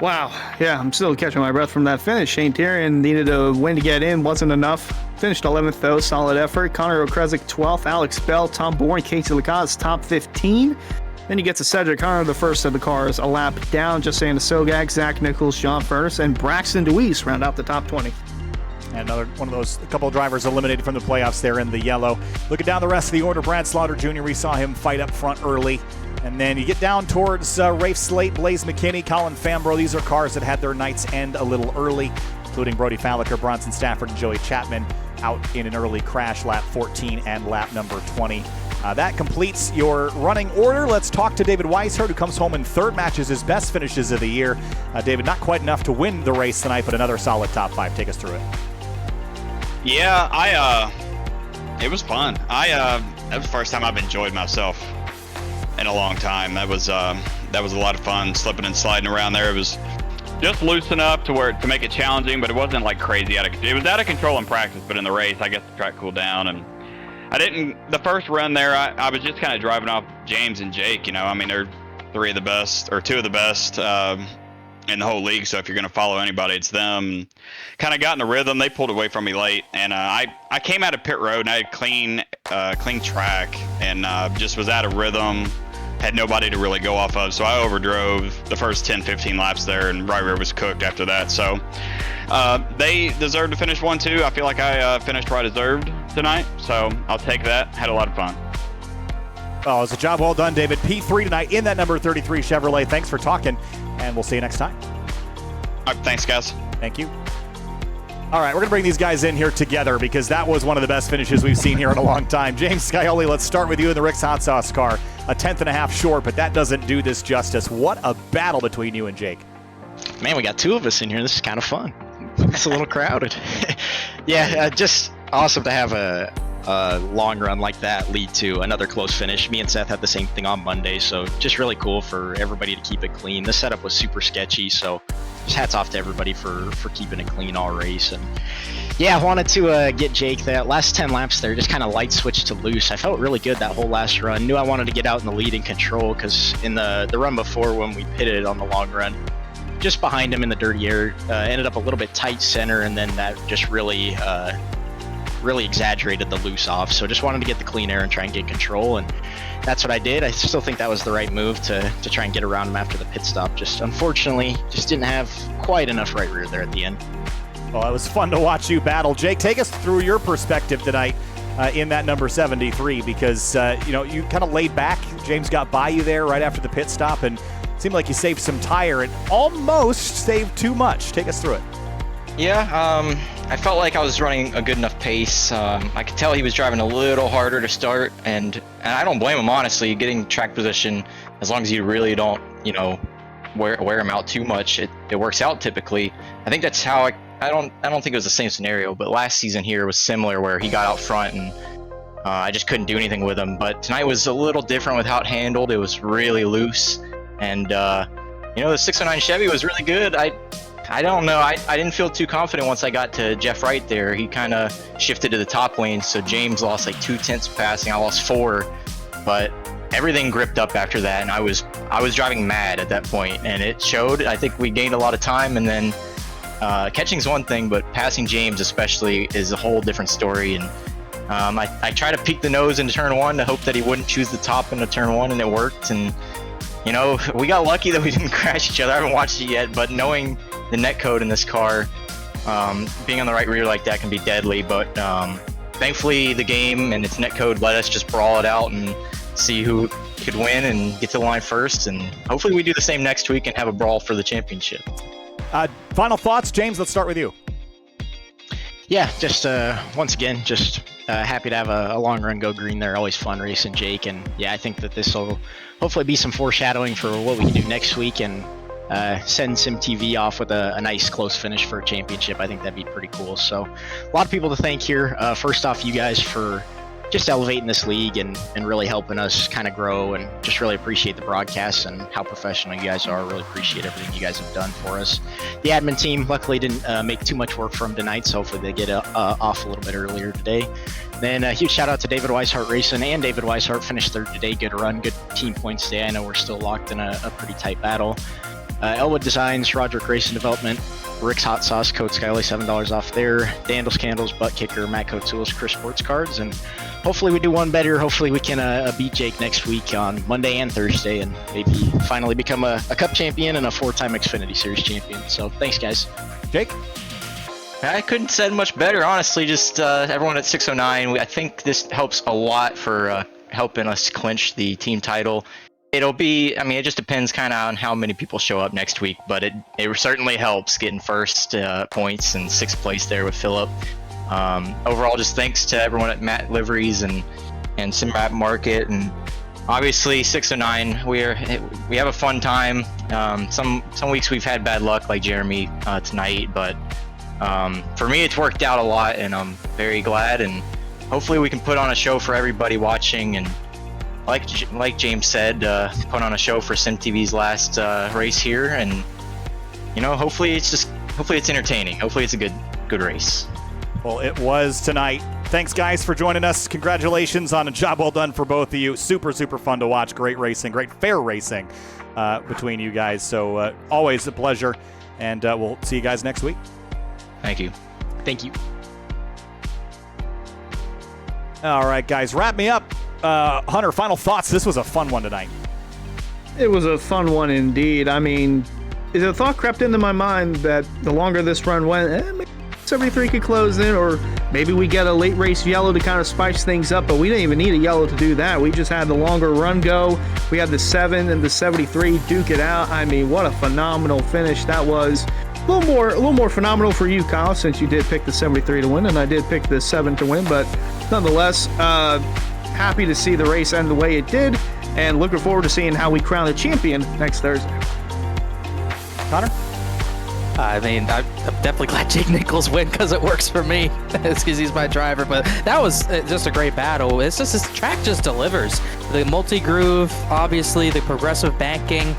Wow. Yeah, I'm still catching my breath from that finish. Shane Tyrion needed a win to get in, wasn't enough. Finished 11th, though. Solid effort. Connor Okrezik, 12th. Alex Bell, Tom Bourne, Casey Lacaze, top 15. Then you get to Cedric Connor, the first of the cars, a lap down. Justin Sogak, Zach Nichols, John Furness, and Braxton Deweese round out the top 20. And another one of those, a couple of drivers eliminated from the playoffs there in the yellow. Looking down the rest of the order, Brad Slaughter Jr., we saw him fight up front early. And then you get down towards Rafe Slate, Blaze McKinney, Colin Fambro. These are cars that had their nights end a little early, including Brody Falliker, Bronson Stafford, and Joey Chapman out in an early crash, lap 14 and lap number 20. That completes your running order. Let's talk to David Weishart, who comes home in 3rd, matches his best finishes of the year. David, not quite enough to win the race tonight, but another solid top 5. Take us through it. Yeah, it was fun. That was the first time I've enjoyed myself in a long time. That was a lot of fun, slipping and sliding around there. It was just loose enough to make it challenging, but it wasn't like crazy it was out of control in practice, but in the race, I guess the track cooled down, and the first run there, I was just kind of driving off James and Jake. I mean, they're 3 of the best, or 2 of the best in the whole league, so if you're going to follow anybody, it's them. Kind of got in a rhythm. They pulled away from me late, and I came out of pit road, and I had clean track, and just was out of rhythm. Had nobody to really go off of, so I overdrove the first 10-15 laps there, and right rear was cooked after that. So they deserved to finish 1-2. I feel like I finished where I deserved tonight, so I'll take that. Had a lot of fun. Well, it's a job well done, David. P3 tonight in that number 33 Chevrolet. Thanks for talking, and we'll see you next time. All right, thanks, guys. Thank you. All right, we're going to bring these guys in here together because that was one of the best finishes we've seen here in a long time. James Scioli, let's start with you in the Rick's Hot Sauce car. A 10.5 short, but that doesn't do this justice. What a battle between you and Jake. Man, we got 2 of us in here. This is kind of fun. It's a little crowded. Yeah, just awesome to have a long run like that lead to another close finish. Me and Seth had the same thing on Monday, so just really cool for everybody to keep it clean. This setup was super sketchy, so just hats off to everybody for keeping it clean all race. And yeah, I wanted to get Jake that last 10 laps there, just kind of light switch to loose. I felt really good that whole last run. Knew I wanted to get out in the lead and control, because in the run before when we pitted on the long run, just behind him in the dirty air, ended up a little bit tight center, and then that just really exaggerated the loose off. So just wanted to get the clean air and try and get control, and that's what I did. I still think that was the right move to try and get around him after the pit stop. Just unfortunately, just didn't have quite enough right rear there at the end. Well, it was fun to watch you battle. Jake, take us through your perspective tonight in that number 73, because you kind of laid back. James got by you there right after the pit stop, and it seemed like you saved some tire and almost saved too much. Take us through it. Yeah, I felt like I was running a good enough pace. I could tell he was driving a little harder to start, and I don't blame him, honestly. Getting track position, as long as you really don't, wear him out too much, it works out typically. I think that's how I don't think it was the same scenario, but last season here was similar where he got out front and I just couldn't do anything with him. But tonight was a little different with how it handled. It was really loose, and the 609 Chevy was really good. I don't know. I didn't feel too confident once I got to Jeff Wright there. He kind of shifted to the top lane, so James lost like 2/10 passing. I lost 4, but everything gripped up after that, and I was driving mad at that point, and it showed. I think we gained a lot of time, and then catching's one thing, but passing James especially is a whole different story. And I tried to peek the nose into turn 1 to hope that he wouldn't choose the top into turn 1, and it worked. And we got lucky that we didn't crash each other. I haven't watched it yet, but knowing the netcode in this car, being on the right rear like that can be deadly. But thankfully the game and its netcode let us just brawl it out and see who could win and get to the line first. And hopefully we do the same next week and have a brawl for the championship. Final thoughts, James, let's start with you. Yeah, just once again, just happy to have a long run go green there. Always fun racing Jake, and yeah, I think that this will hopefully be some foreshadowing for what we can do next week, and send SimTV off with a nice close finish for a championship. I think that'd be pretty cool. So a lot of people to thank here. First off, you guys for just elevating this league and really helping us kind of grow, and just really appreciate the broadcasts and how professional you guys are. Really appreciate everything you guys have done for us. The admin team luckily didn't make too much work for them tonight, so hopefully they get off a little bit earlier today. Then a huge shout out to David Weishart Racing, and David Weishart finished third today. Good run, good team points today. I know we're still locked in a pretty tight battle. Elwood Designs, Roderick Racing Development, Rick's Hot Sauce, code Skyley, $7 off there. Dandles Candles, Butt Kicker, Matt Coat Tools, Chris Sports Cards, and hopefully we do one better. Hopefully we can beat Jake next week on Monday and Thursday, and maybe finally become a Cup champion and a 4-time Xfinity Series champion. So thanks, guys. Jake? I couldn't said much better, honestly. Just everyone at 609. I think this helps a lot for helping us clinch the team title. It'll be, it just depends kind of on how many people show up next week, but it certainly helps getting first points and 6th place there with Philip. Overall, just thanks to everyone at Matt Liveries and SimRap Market, and obviously 609. We have a fun time. Some weeks we've had bad luck, like Jeremy tonight, but for me it's worked out a lot, and I'm very glad. And hopefully we can put on a show for everybody watching, and like James said, put on a show for SimTV's last race here, and hopefully it's entertaining. Hopefully it's a good race. Well, it was tonight. Thanks, guys, for joining us. Congratulations on a job well done for both of you. Super, super fun to watch. Great racing, great fair racing between you guys. So always a pleasure, and we'll see you guys next week. Thank you. Thank you. All right, guys, wrap me up. Hunter, final thoughts. This was a fun one tonight. It was a fun one indeed. The thought crept into my mind that the longer this run went, maybe 73 could close in, or maybe we get a late race yellow to kind of spice things up, but we didn't even need a yellow to do that. We just had the longer run go. We had the 7 and the 73 duke it out. What a phenomenal finish that was. A little more phenomenal for you, Kyle, since you did pick the 73 to win, and I did pick the 7 to win, but nonetheless, happy to see the race end the way it did, and looking forward to seeing how we crown the champion next Thursday. Connor? I'm definitely glad Jake Nichols win because it works for me. It's because he's my driver. But that was just a great battle. It's just this track just delivers. The multi-groove, obviously, the progressive banking,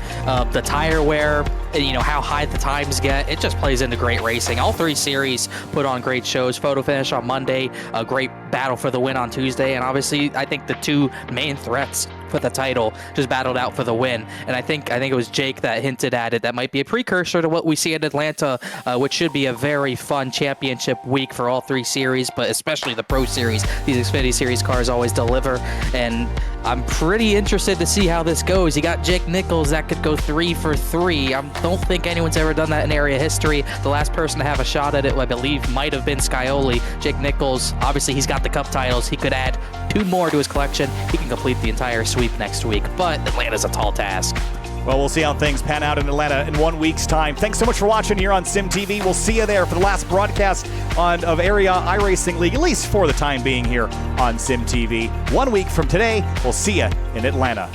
the tire wear, and how high the times get. It just plays into great racing. All 3 series put on great shows. Photo finish on Monday, a great battle for the win on Tuesday, and obviously I think the 2 main threats for the title just battled out for the win. And I think it was Jake that hinted at it. That might be a precursor to what we see in Atlanta, which should be a very fun championship week for all 3 series, but especially the Pro Series. These Xfinity Series cars always deliver, and I'm pretty interested to see how this goes. You got Jake Nichols that could go 3 for 3. I don't think anyone's ever done that in area history. The last person to have a shot at it, I believe, might have been Scioli. Jake Nichols, obviously he's got the Cup titles. He could add 2 more to his collection. He can complete the entire sweep next week, but Atlanta's a tall task. Well, we'll see how things pan out in Atlanta in 1 week's time. Thanks so much for watching here on SimTV. We'll see you there for the last broadcast of Area iRacing League, at least for the time being here on SimTV. 1 week from today, we'll see you in Atlanta.